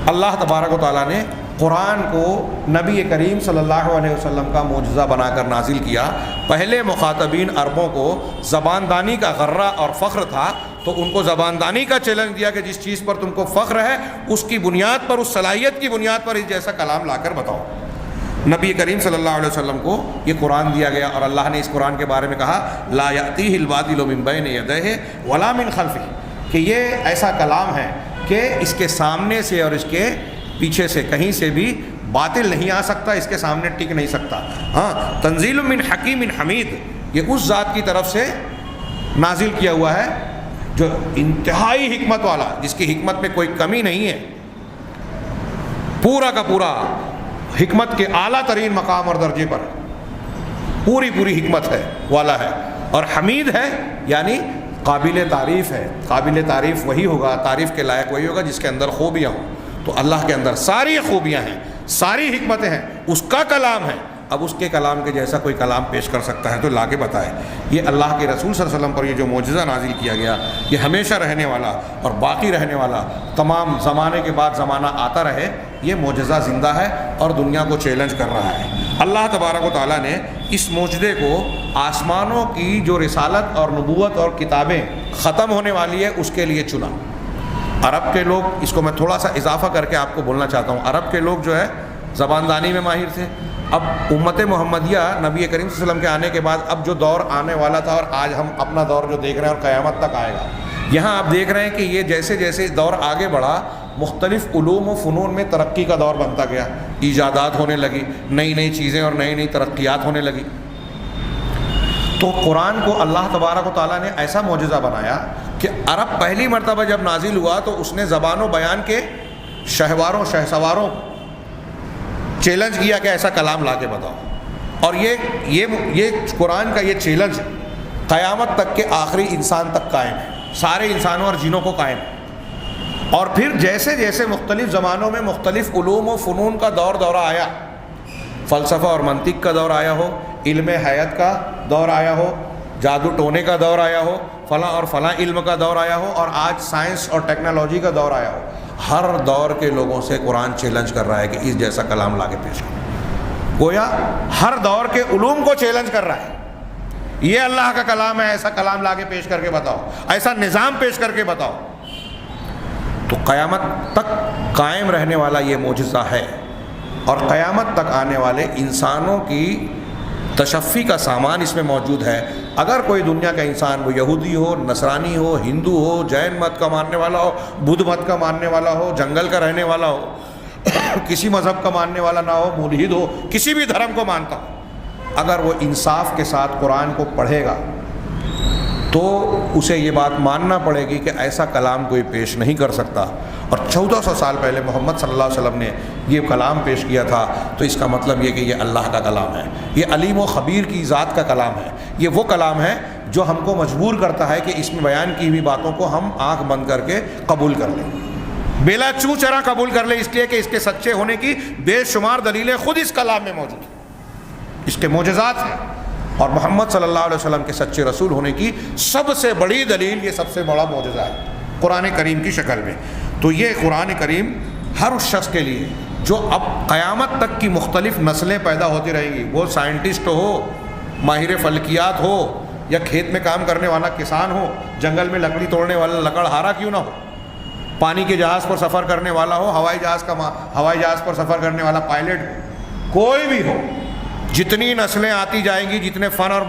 اللہ تبارک و تعالیٰ نے قرآن کو نبی کریم صلی اللہ علیہ وسلم کا معجزہ بنا کر نازل کیا۔ پہلے مخاطبین عربوں کو زبان دانی کا غرہ اور فخر تھا، تو ان کو زبان دانی کا چیلنج دیا کہ جس چیز پر تم کو فخر ہے اس کی بنیاد پر، اس صلاحیت کی بنیاد پر اس جیسا کلام لا کر بتاؤ۔ نبی کریم صلی اللہ علیہ وسلم کو یہ قرآن دیا گیا، اور اللہ نے اس قرآن کے بارے میں کہا لا یأتیہ الباطل من بین یدیہ ولا من خلفہ، کہ یہ ایسا کلام ہے کہ اس کے سامنے سے اور اس کے پیچھے سے کہیں سے بھی باطل نہیں آ سکتا، اس کے سامنے ٹک نہیں سکتا۔ ہاں، تنزیل من حکیم حمید، یہ اس ذات کی طرف سے نازل کیا ہوا ہے جو انتہائی حکمت والا، جس کی حکمت میں کوئی کمی نہیں ہے، پورا کا پورا حکمت کے اعلیٰ ترین مقام اور درجے پر پوری حکمت ہے والا ہے، اور حمید ہے یعنی قابل تعریف ہے۔ قابل تعریف وہی ہوگا، تعریف کے لائق وہی ہوگا جس کے اندر خوبیاں ہوں۔ تو اللہ کے اندر ساری خوبیاں ہیں، ساری حکمتیں ہیں، اس کا کلام ہے۔ اب اس کے کلام کے جیسا کوئی کلام پیش کر سکتا ہے تو لا کے بتائے۔ یہ اللہ کے رسول صلی اللہ علیہ وسلم پر یہ جو معجزہ نازل کیا گیا، یہ ہمیشہ رہنے والا اور باقی رہنے والا، تمام زمانے کے بعد زمانہ آتا رہے، یہ معجزہ زندہ ہے اور دنیا کو چیلنج کر رہا ہے۔ اللہ تبارک و تعالیٰ نے اس معجزے کو آسمانوں کی جو رسالت اور نبوت اور کتابیں ختم ہونے والی ہے اس کے لیے چنا۔ عرب کے لوگ، اس کو میں تھوڑا سا اضافہ کر کے آپ کو بولنا چاہتا ہوں، عرب کے لوگ جو ہے زبان دانی میں ماہر تھے۔ اب امت محمدیہ نبی کریم صلی اللہ علیہ وسلم کے آنے کے بعد اب جو دور آنے والا تھا، اور آج ہم اپنا دور جو دیکھ رہے ہیں اور قیامت تک آئے گا، یہاں آپ دیکھ رہے ہیں کہ یہ جیسے جیسے دور آگے بڑھا، مختلف علوم و فنون میں ترقی کا دور بنتا گیا، ایجادات ہونے لگی، نئی نئی چیزیں اور نئی نئی ترقیات ہونے لگی۔ تو قرآن کو اللہ تبارک و تعالیٰ نے ایسا معجزہ بنایا کہ عرب پہلی مرتبہ جب نازل ہوا تو اس نے زبان و بیان کے شہواروں شہسواروں چیلنج کیا کہ ایسا کلام لا کے بتاؤ۔ اور یہ قرآن کا یہ چیلنج قیامت تک کے آخری انسان تک قائم ہے، سارے انسانوں اور جنوں کو قائم ہے۔ اور پھر جیسے جیسے مختلف زمانوں میں مختلف علوم و فنون کا دورہ آیا، فلسفہ اور منطق کا دور آیا ہو، علم حیات کا دور آیا ہو، جادو ٹونے کا دور آیا ہو، فلاں اور فلاں علم کا دور آیا ہو، اور آج سائنس اور ٹیکنالوجی کا دور آیا ہو، ہر دور کے لوگوں سے قرآن چیلنج کر رہا ہے کہ اس جیسا کلام لا کے پیش کرو۔ گویا ہر دور کے علوم کو چیلنج کر رہا ہے، یہ اللہ کا کلام ہے، ایسا کلام لا کے پیش کر کے بتاؤ، ایسا نظام پیش کر کے بتاؤ۔ تو قیامت تک قائم رہنے والا یہ معجزہ ہے، اور قیامت تک آنے والے انسانوں کی تشفی کا سامان اس میں موجود ہے۔ اگر کوئی دنیا کا انسان، وہ یہودی ہو، نصرانی ہو، ہندو ہو، جین مت کا ماننے والا ہو، بدھ مت کا ماننے والا ہو، جنگل کا رہنے والا ہو، کسی مذہب کا ماننے والا نہ ہو، ملحد ہو، کسی بھی دھرم کو مانتا ہو، اگر وہ انصاف کے ساتھ قرآن کو پڑھے گا تو اسے یہ بات ماننا پڑے گی کہ ایسا کلام کوئی پیش نہیں کر سکتا۔ اور 1400 سال پہلے محمد صلی اللہ علیہ وسلم نے یہ کلام پیش کیا تھا، تو اس کا مطلب یہ کہ یہ اللہ کا کلام ہے، یہ علیم و خبیر کی ذات کا کلام ہے، یہ وہ کلام ہے جو ہم کو مجبور کرتا ہے کہ اس میں بیان کی ہوئی باتوں کو ہم آنکھ بند کر کے قبول کر لیں، بلا چوں چرا قبول کر لیں، اس لیے کہ اس کے سچے ہونے کی بے شمار دلیلیں خود اس کلام میں موجود ہیں، اس کے معجزات ہیں، اور محمد صلی اللہ علیہ وسلم کے سچے رسول ہونے کی سب سے بڑی دلیل، یہ سب سے بڑا معجزہ ہے قرآن کریم کی شکل میں۔ تو یہ قرآن کریم ہر اس شخص کے لیے جو اب قیامت تک کی مختلف نسلیں پیدا ہوتی رہیں گی، وہ سائنٹسٹ ہو، ماہر فلکیات ہو، یا کھیت میں کام کرنے والا کسان ہو، جنگل میں لکڑی توڑنے والا لکڑہارا کیوں نہ ہو، پانی کے جہاز پر سفر کرنے والا ہو، ہوائی جہاز پر سفر کرنے والا پائلٹ ہو، کوئی بھی ہو، جتنی نسلیں آتی جائیں گی، جتنے فن اور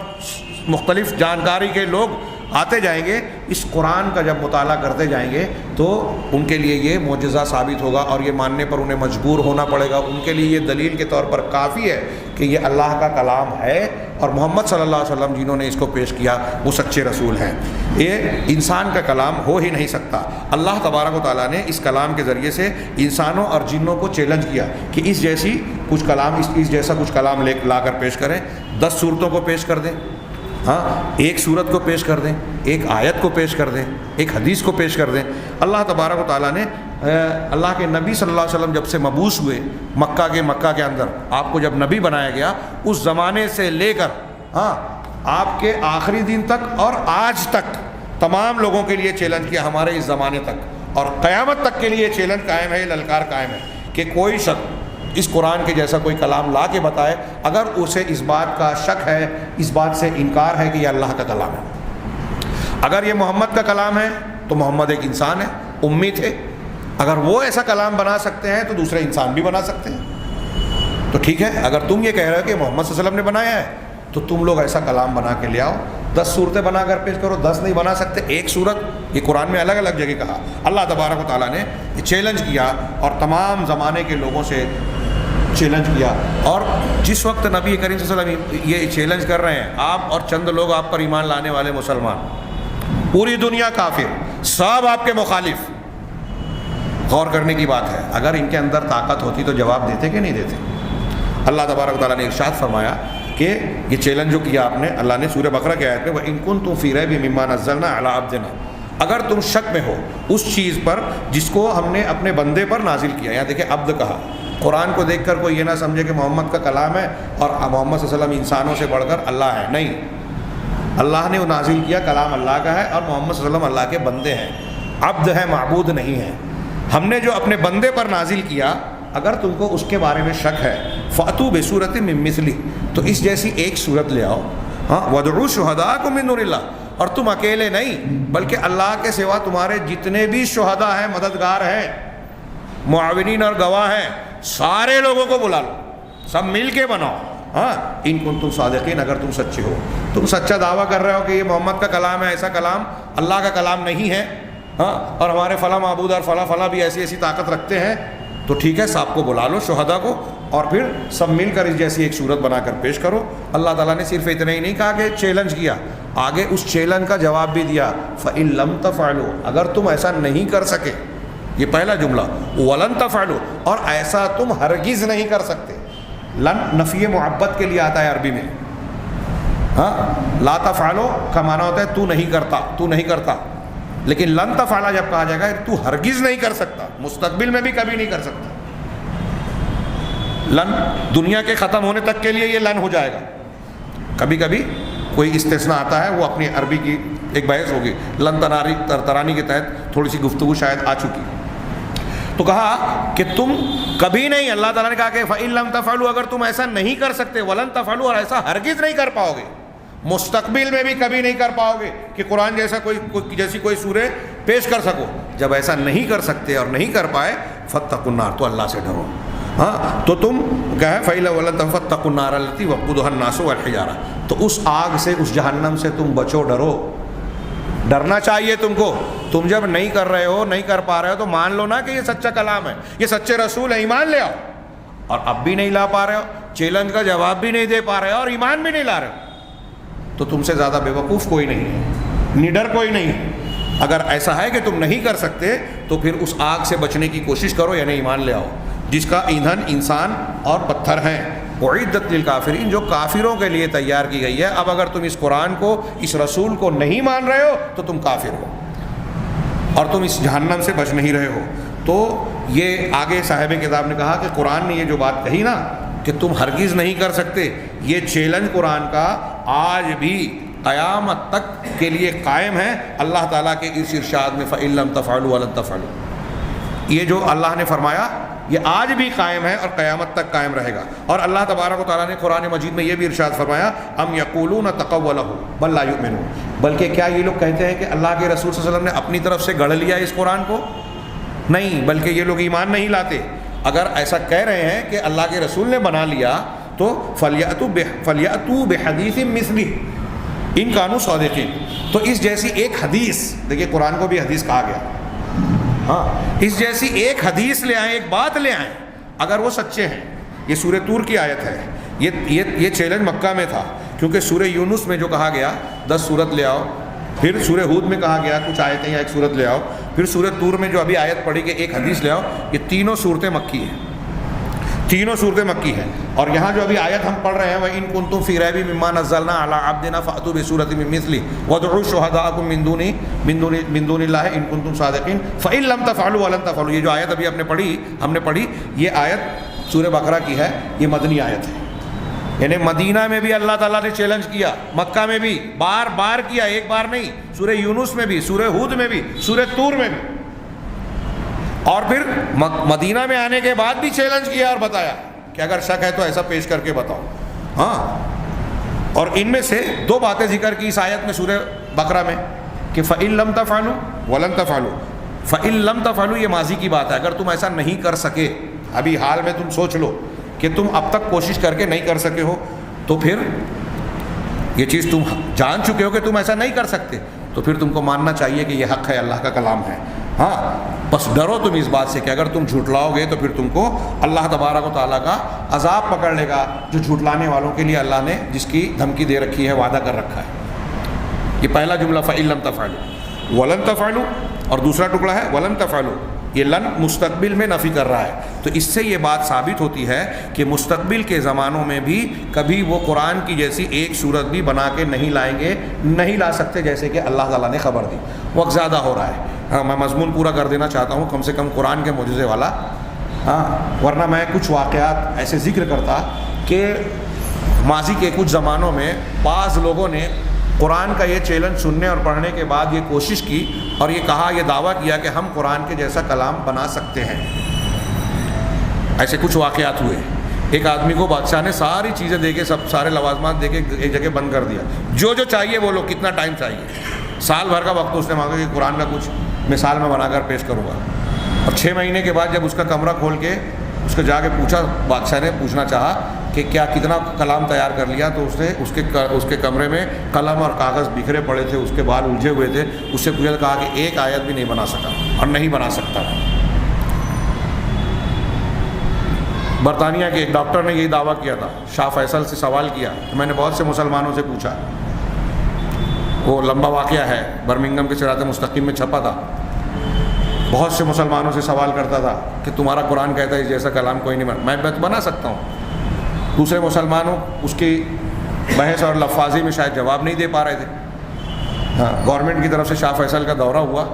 مختلف جانکاری کے لوگ آتے جائیں گے، اس قرآن کا جب مطالعہ کرتے جائیں گے تو ان کے لیے یہ معجزہ ثابت ہوگا اور یہ ماننے پر انہیں مجبور ہونا پڑے گا. ان کے لیے یہ دلیل کے طور پر کافی ہے کہ یہ اللہ کا کلام ہے اور محمد صلی اللہ علیہ وسلم جنہوں نے اس کو پیش کیا وہ سچے رسول ہیں. یہ انسان کا کلام ہو ہی نہیں سکتا. اللہ تبارک و تعالیٰ نے اس کلام کے ذریعے سے انسانوں اور جنوں کو چیلنج کیا کہ اس جیسا کچھ کلام لا کر پیش کریں. 10 صورتوں کو پیش کر دیں، ہاں، ایک صورت کو پیش کر دیں، ایک آیت کو پیش کر دیں، ایک حدیث کو پیش کر دیں. اللہ تبارک و تعالیٰ نے اللہ کے نبی صلی اللہ علیہ وسلم جب سے مبعوث ہوئے مکہ کے اندر، آپ کو جب نبی بنایا گیا، اس زمانے سے لے کر آپ کے آخری دن تک اور آج تک تمام لوگوں کے لیے چیلنج کیا، ہمارے اس زمانے تک اور قیامت تک کے لیے چیلنج قائم ہے، للکار قائم ہے کہ کوئی شخص اس قرآن کے جیسا کوئی کلام لا کے بتائے، اگر اسے اس بات کا شک ہے، اس بات سے انکار ہے کہ یہ اللہ کا کلام ہے. اگر یہ محمد کا کلام ہے تو محمد ایک انسان ہے، امی تھے. اگر وہ ایسا کلام بنا سکتے ہیں تو دوسرے انسان بھی بنا سکتے ہیں. تو ٹھیک ہے، اگر تم یہ کہہ رہے ہو کہ محمد صلی اللہ علیہ وسلم نے بنایا ہے تو تم لوگ ایسا کلام بنا کے لے آؤ. 10 صورتیں بنا کر پیش کرو. 10 نہیں بنا سکتے، ایک صورت. یہ قرآن میں الگ الگ جگہ کہا. اللہ تبارک و تعالیٰ نے یہ چیلنج کیا اور تمام زمانے کے لوگوں سے چیلنج کیا. اور جس وقت نبی کریم صلی اللہ علیہ وسلم یہ چیلنج کر رہے ہیں، آپ اور چند لوگ آپ پر ایمان لانے والے مسلمان، پوری دنیا کافر، سب آپ کے مخالف. غور کرنے کی بات ہے، اگر ان کے اندر طاقت ہوتی تو جواب دیتے کہ نہیں دیتے؟ اللہ تبارک و تعالیٰ نے ارشاد فرمایا کہ یہ چیلنج جو کیا آپ نے، اللہ نے سورہ بقرہ کی آیت میں وَإِن كُنتُمْ فِي رَيْبٍ مِّمَّا نَزَّلْنَا عَلَىٰ عَبْدِنَا، اگر تم شک میں ہو اس چیز پر جس کو ہم نے اپنے بندے پر نازل کیا. یہاں دیکھیں عبد کہا. قرآن کو دیکھ کر کوئی یہ نہ سمجھے کہ محمد کا کلام ہے اور محمد صلی اللہ علیہ وسلم انسانوں سے بڑھ کر اللہ ہے. نہیں، اللہ نے وہ نازل کیا، کلام اللہ کا ہے اور محمد صلی اللہ علیہ وسلم اللہ کے بندے ہیں، عبد ہے، معبود نہیں ہے. ہم نے جو اپنے بندے پر نازل کیا، اگر تم کو اس کے بارے میں شک ہے، فَأْتُوا بِسُورَةٍ مِّن مِّثْلِهِ، تو اس جیسی ایک صورت لے آؤ. وَادْعُوا شُهَدَاءَكُم مِّن دُونِ اللَّهِ، اور تم اکیلے نہیں بلکہ اللہ کے سوا تمہارے جتنے بھی شہداء ہیں، مددگار ہیں، معاونین اور گواہ ہیں، سارے لوگوں کو بلا لو، سب مل کے بناؤ. ان کنتم صادقین، اگر تم سچے ہو. تم سچا دعویٰ کر رہے ہو کہ یہ محمد کا کلام ہے، ایسا کلام اللہ کا کلام نہیں ہے، اور ہمارے فلاں معبود اور فلاں بھی ایسی طاقت رکھتے ہیں، تو ٹھیک ہے، سب کو بلا لو، شہداء کو، اور پھر سب مل کر اس جیسی ایک صورت بنا کر پیش کرو. اللہ تعالیٰ نے صرف اتنا ہی نہیں کہا کہ چیلنج کیا، آگے اس چیلنج کا جواب بھی دیا. فَإِن لَمْ تَفْعَلُوا، اگر تم ایسا نہیں کر سکے، یہ پہلا جملہ، وَلَن تَفْعَلُوا، اور ایسا تم ہرگز نہیں کر سکتے. لن نفی محبت کے لیے آتا ہے عربی میں. لا تفعلوا کا معنی ہوتا ہے تو نہیں کرتا، لیکن لن تفعلا جب کہا جائے گا تو ہرگز نہیں کر سکتا، مستقبل میں بھی کبھی نہیں کر سکتا. لن دنیا کے ختم ہونے تک کے لیے یہ لن ہو جائے گا. کبھی کبھی کوئی استثناء آتا ہے، وہ اپنی عربی کی ایک بحث ہوگی، لن ترانی کے تحت تھوڑی سی گفتگو شاید آ چکی. تو کہا کہ تم کبھی نہیں، اللہ تعالیٰ نے کہا کہ فَإِن لَمْ تَفْعَلُوا، اگر تم ایسا نہیں کر سکتے، وَلَن تَفْعَلُوا، اور ایسا ہرگز نہیں کر پاؤ گے، مستقبل میں بھی کبھی نہیں کر پاؤ گے کہ قرآن جیسی کوئی سورہ پیش کر سکو. جب ایسا نہیں کر سکتے اور نہیں کر پائے، فَاتَّقُوا النَّارَ، تو اللہ سے ڈرو. تو تم کہے فَاتَّقُوا النَّارَ الَّتِي وَقُودُهَا النَّاسُ وَالْحِجَارَةُ، تو اس آگ سے، اس جہنم سے تم بچو، ڈرو. ڈرنا چاہیے تم کو. تم جب نہیں کر رہے ہو، نہیں کر پا رہے ہو، تو مان لو نا کہ یہ سچا کلام ہے، یہ سچے رسول ہیں، ایمان لے آؤ. اور اب بھی نہیں لا پا رہے ہو، چیلنج کا جواب بھی نہیں دے پا رہے ہو اور ایمان بھی نہیں لا رہے ہو، تو تم سے زیادہ بے وقوف کوئی نہیں ہے، نڈر کوئی نہیں ہے. اگر ایسا ہے کہ تم نہیں کر سکتے تو پھر اس آگ سے بچنے کی کوشش کرو، یعنی ایمان لے آؤ، جس کا ایندھن انسان اور پتھر ہیں. اعدت للکافرین، جو کافروں کے لیے تیار کی گئی ہے. اب اگر تم اس قرآن کو، اس رسول کو نہیں مان رہے ہو تو تم کافر ہو اور تم اس جہنم سے بچ نہیں رہے ہو. تو یہ آگے صاحب کتاب نے کہا کہ قرآن نے یہ جو بات کہی نا کہ تم ہرگز نہیں کر سکتے، یہ چیلنج قرآن کا آج بھی قیامت تک کے لیے قائم ہے. اللہ تعالیٰ کے اس ارشاد میں فَإِن لَمْ تَفْعَلُوا وَلَن تَفْعَلُوا، یہ جو اللہ نے فرمایا یہ آج بھی قائم ہے اور قیامت تک قائم رہے گا. اور اللہ تبارک و تعالیٰ نے قرآن مجید میں یہ بھی ارشاد فرمایا ام یقولون تقولہ بل لا یؤمنون، بلکہ کیا یہ لوگ کہتے ہیں کہ اللہ کے رسول صلی اللہ علیہ وسلم نے اپنی طرف سے گڑھ لیا اس قرآن کو؟ نہیں، بلکہ یہ لوگ ایمان نہیں لاتے. اگر ایسا کہہ رہے ہیں کہ اللہ کے رسول نے بنا لیا تو فلیأتوا بحدیث مثلہ، ان کانوا صادقین. تو اس جیسی ایک حدیث، دیکھیے قرآن کو بھی حدیث کہا گیا، ہاں، اس جیسی ایک حدیث لے آئیں، ایک بات لے آئیں اگر وہ سچے ہیں. یہ سورہ طور کی آیت ہے. یہ چیلنج مکہ میں تھا، کیونکہ سورہ یونس میں جو کہا گیا 10 سورت لے آؤ، پھر سورہ ہود میں کہا گیا کچھ آیتیں یا ایک سورت لے آؤ، پھر سورہ طور میں جو ابھی آیت پڑھی کہ ایک حدیث لے آؤ، یہ تینوں صورتیں مکی ہیں، تینوں صورتیں مکی ہیں. اور یہاں جو ابھی آیت ہم پڑھ رہے ہیں وَإِن كُنتُمْ فِي رَيْبٍ مِّمَّا نَزَّلْنَا عَلَىٰ عَبْدِنَا فَأْتُوا بِسُورَةٍ مِّن مِّثْلِهِ وَادْعُوا شُهَدَاءَكُم مِّن دُونِ اللَّهِ إِن كُنتُمْ صَادِقِينَ فَإِن لَّمْ تَفْعَلُوا وَلَن تَفْعَلُوا. یہ جو آیت ابھی ہم نے پڑھی یہ آیت سورہ بقرہ کی ہے، یہ مدنی آیت ہے. یعنی مدینہ میں بھی اللہ تعالیٰ نے چیلنج کیا، مکہ میں بھی بار بار کیا، ایک بار نہیں، سورہ یونس میں بھی، سورہ ہود میں بھی، سورہ طور میں بھی، اور پھر مدینہ میں آنے کے بعد بھی چیلنج کیا اور بتایا کہ اگر شک ہے تو ایسا پیش کر کے بتاؤ. ہاں، اور ان میں سے 2 باتیں ذکر کی اس آیت میں سورہ بقرہ میں کہ فَإِن لَّمْ تَفْعَلُوا وَلَن تَفْعَلُوا. فَإِن لَّمْ تَفْعَلُوا یہ ماضی کی بات ہے، اگر تم ایسا نہیں کر سکے، ابھی حال میں تم سوچ لو کہ تم اب تک کوشش کر کے نہیں کر سکے ہو، تو پھر یہ چیز تم جان چکے ہو کہ تم ایسا نہیں کر سکتے، تو پھر تم کو ماننا چاہیے کہ یہ حق ہے، اللہ کا کلام ہے. ہاں، بس ڈرو تم اس بات سے کہ اگر تم جھٹلاؤ گے تو پھر تم کو اللہ تبارک و تعالیٰ کا عذاب پکڑ لے گا، جو جھٹلانے والوں کے لیے اللہ نے جس کی دھمکی دے رکھی ہے، وعدہ کر رکھا ہے. یہ پہلا جملہ فَإِن لَّمْ تَفْعَلُوا وَلَن تَفْعَلُوا، اور دوسرا ٹکڑا ہے وَلَن تَفْعَلُوا. یہ لن مستقبل میں نفی کر رہا ہے. تو اس سے یہ بات ثابت ہوتی ہے کہ مستقبل کے زمانوں میں بھی کبھی وہ قرآن کی جیسی ایک صورت بھی بنا کے نہیں لائیں گے، نہیں لا سکتے، جیسے کہ اللہ تعالیٰ نے خبر دی. وقت زیادہ ہو رہا ہے، ہاں میں مضمون پورا کر دینا چاہتا ہوں کم سے کم قرآن کے معجزے والا. ہاں، ورنہ میں کچھ واقعات ایسے ذکر کرتا کہ ماضی کے کچھ زمانوں میں بعض لوگوں نے قرآن کا یہ چیلنج سننے اور پڑھنے کے بعد یہ کوشش کی اور یہ کہا، یہ دعویٰ کیا کہ ہم قرآن کے جیسا کلام بنا سکتے ہیں. ایسے کچھ واقعات ہوئے. ایک آدمی کو بادشاہ نے ساری چیزیں دے کے، سارے لوازمات دے کے ایک جگہ بند کر دیا، جو چاہیے وہ لو، کتنا ٹائم چاہیے، سال بھر کا وقت اس نے مانگا کہ قرآن کا کچھ مثال میں بنا کر پیش کروں گا. اور 6 مہینے کے بعد جب اس کا کمرہ کھول کے اس کو جا کے پوچھا، بادشاہ نے پوچھنا چاہا کہ کیا کتنا کلام تیار کر لیا، تو اس نے اس کے کمرے میں قلم اور کاغذ بکھرے پڑے تھے، اس کے بال الجھے ہوئے تھے. اس سے پوچھا، کہا کہ ایک آیت بھی نہیں بنا سکا اور نہیں بنا سکتا. برطانیہ کے ایک ڈاکٹر نے یہی دعویٰ کیا تھا. شاہ فیصل سے سوال کیا، میں نے بہت سے مسلمانوں سے پوچھا، وہ لمبا واقعہ ہے، برمنگھم کے صراط مستقیم میں چھپا تھا. بہت سے مسلمانوں سے سوال کرتا تھا کہ تمہارا قرآن کہتا ہے اس جیسا کلام کوئی نہیں میں بنا سکتا ہوں. دوسرے مسلمانوں اس کی بحث اور لفاظی میں شاید جواب نہیں دے پا رہے تھے. ہاں، گورنمنٹ کی طرف سے شاہ فیصل کا دورہ ہوا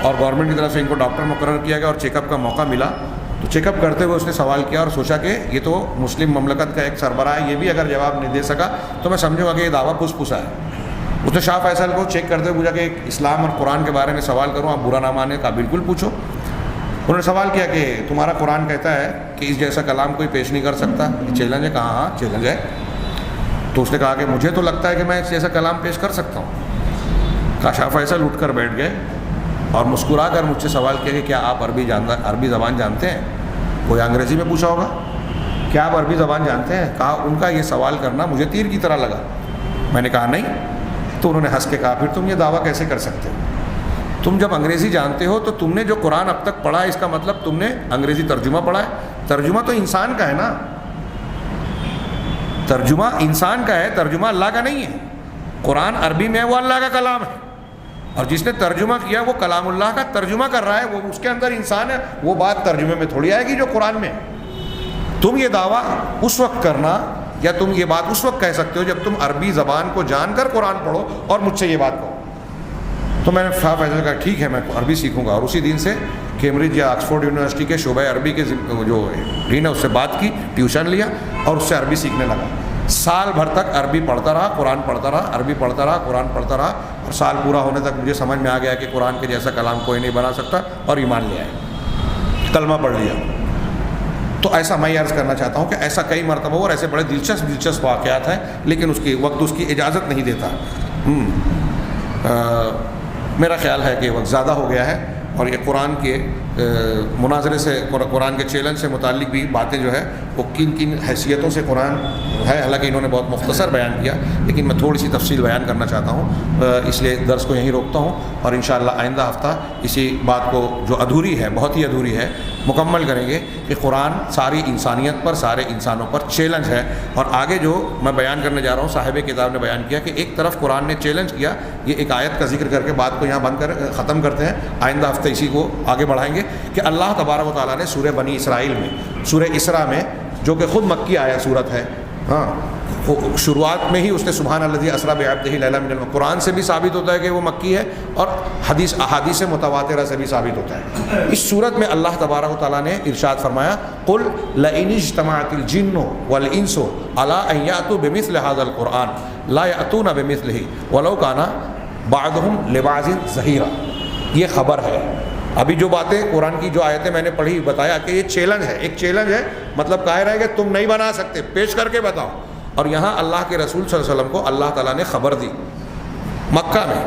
اور گورنمنٹ کی طرف سے ان کو ڈاکٹر مقرر کیا گیا اور چیک اپ کا موقع ملا. تو چیک اپ کرتے ہوئے اس نے سوال کیا اور سوچا کہ یہ تو مسلم مملکت کا ایک سربراہ ہے، یہ بھی اگر جواب نہیں دے سکا تو میں سمجھوں گا کہ یہ دعویٰ پھسا ہے. اس نے شاہ فیصل کو چیک کرتے ہوئے پوچھا کہ اسلام اور قرآن کے بارے میں سوال کروں، آپ برا نہ مانے. کہا بالکل پوچھو. انہوں نے سوال کیا کہ تمہارا قرآن کہتا ہے کہ اس جیسا کلام کوئی پیش نہیں کر سکتا، یہ چیلنج ہے. کہا ہاں چیلنج ہے. تو اس نے کہا کہ مجھے تو لگتا ہے کہ میں اس جیسا کلام پیش کر سکتا ہوں. کہا شاہ فیصل اٹھ کر بیٹھ گئے اور مسکرا کر مجھ سے سوال کیا کہ کیا آپ عربی زبان جانتے ہیں؟ کوئی انگریزی میں پوچھا ہوگا، کیا آپ عربی زبان جانتے ہیں؟ کہا ان کا یہ سوال کرنا مجھے تیر کی طرح لگا. میں نے کہا نہیں. تو انہوں نے ہنس کے کہا پھر تم یہ دعویٰ کیسے کر سکتے ہو؟ تم جب انگریزی جانتے ہو تو تم نے جو قرآن اب تک پڑھا ہے اس کا مطلب تم نے انگریزی ترجمہ پڑھا ہے. ترجمہ تو انسان کا ہے نا، ترجمہ انسان کا ہے، ترجمہ اللہ کا نہیں ہے. قرآن عربی میں ہے، وہ اللہ کا کلام ہے، اور جس نے ترجمہ کیا وہ کلام اللہ کا ترجمہ کر رہا ہے، وہ اس کے اندر انسان ہے. وہ بات ترجمے میں تھوڑی آئے گی جو قرآن میں. تم یہ دعویٰ اس وقت کرنا یا تم یہ بات اس وقت کہہ سکتے ہو جب تم عربی زبان کو جان کر قرآن پڑھو اور مجھ سے یہ بات کہو. تو میں نے شاہ فیصل کہا ٹھیک ہے میں عربی سیکھوں گا. اور اسی دن سے کیمبرج یا آکسفورڈ یونیورسٹی کے شعبہ عربی کے جو ڈین ہے اس سے بات کی، ٹیوشن لیا اور اس سے عربی سیکھنے لگا. سال بھر تک عربی پڑھتا رہا، قرآن پڑھتا رہا، عربی پڑھتا رہا، قرآن پڑھتا رہا. اور سال پورا ہونے تک مجھے سمجھ میں آ گیا کہ قرآن کے جیسا کلام کوئی نہیں بنا سکتا، اور ایمان لے آئے، کلمہ پڑھ لیا. تو ایسا میں عرض کرنا چاہتا ہوں کہ ایسا کئی مرتبہ اور ایسے بڑے دلچسپ واقعات ہیں، لیکن اس کی وقت اس کی اجازت نہیں دیتا. میرا خیال ہے کہ وقت زیادہ ہو گیا ہے اور یہ قرآن کے مناظرے سے قرآن کے چیلنج سے متعلق بھی باتیں جو ہے وہ کن کن حیثیتوں سے قرآن ہے، حالانکہ انہوں نے بہت مختصر بیان کیا، لیکن میں تھوڑی سی تفصیل بیان کرنا چاہتا ہوں، اس لیے درس کو یہیں روکتا ہوں، اور انشاءاللہ آئندہ ہفتہ اسی بات کو جو ادھوری ہے، بہت ہی ادھوری ہے، مکمل کریں گے کہ قرآن ساری انسانیت پر، سارے انسانوں پر چیلنج ہے۔ اور آگے جو میں بیان کرنے جا رہا ہوں، صاحب کتاب نے بیان کیا کہ ایک طرف قرآن نے چیلنج کیا، یہ ایک آیت کا ذکر کر کے بات کو یہاں بند کر ختم کرتے ہیں، آئندہ ہفتہ اسی کو آگے بڑھائیں گے، کہ اللہ تبارک و تعالیٰ نے سورہ بنی اسرائیل میں، سورہ اسراء میں، جو کہ خود مکی آیا صورت ہے، ہاں، شروعات میں ہی اس نے سبحان الذی اسریٰ بعبدہ لیلا من المسجد، قرآن سے بھی ثابت ہوتا ہے کہ وہ مکی ہے، اور احادیث متواترہ سے بھی ثابت ہوتا ہے۔ اس صورت میں اللہ تبارک و تعالیٰ نے ارشاد فرمایا، قل لئن اجتمعت الجن والانس علی ان یأتوا بمثل هذا القرآن لا یأتون بمثلہ ولو کان بعضهم لبعض ظہیرا۔ یہ خبر ہے، ابھی جو باتیں قرآن کی جو آیتیں میں نے پڑھی، بتایا کہ یہ چیلنج ہے، ایک چیلنج ہے، مطلب کہہ رہا ہے کہ تم نہیں بنا سکتے، پیش کر کے بتاؤ۔ اور یہاں اللہ کے رسول صلی اللہ علیہ وسلم کو اللہ تعالیٰ نے خبر دی مکہ میں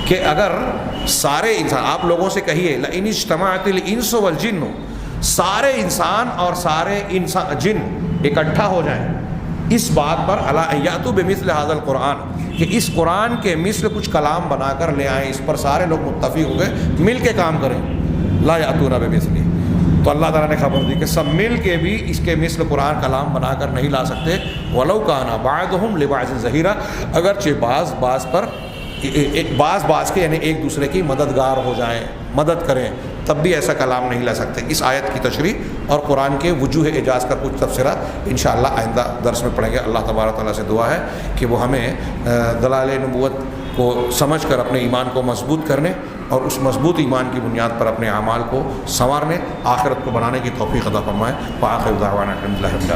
کہ اگر سارے انسان، آپ لوگوں سے کہیے لئن اجتمعت الانس والجن، سارے انسان اور سارے جن اکٹھا ہو جائیں اس بات پر، الا ان یأتوا بمثل هذا القرآن، کہ اس قرآن کے مثل کچھ کلام بنا کر لے آئیں، اس پر سارے لوگ متفق ہو گئے، مل کے کام کریں، لا یأتون بمثلہ، تو اللہ تعالیٰ نے خبر دی کہ سب مل کے بھی اس کے مثل قرآن کلام بنا کر نہیں لا سکتے، ولو کان بعضهم لبعض ظہیرا، اگرچہ بعض پر بعض کے یعنی ایک دوسرے کی مددگار ہو جائیں، مدد کریں، تب بھی ایسا کلام نہیں لا سکتے۔ اس آیت کی تشریح اور قرآن کے وجوہ اعجاز کا کچھ تبصرہ انشاءاللہ آئندہ درس میں پڑھیں گے۔ اللہ تبارک تعالیٰ سے دعا ہے کہ وہ ہمیں دلائل نبوت کو سمجھ کر اپنے ایمان کو مضبوط کرنے اور اس مضبوط ایمان کی بنیاد پر اپنے اعمال کو سنوارنے، آخرت کو بنانے کی توفیق عطا فرمائے۔ وآخر دعوانا الحمد للہ۔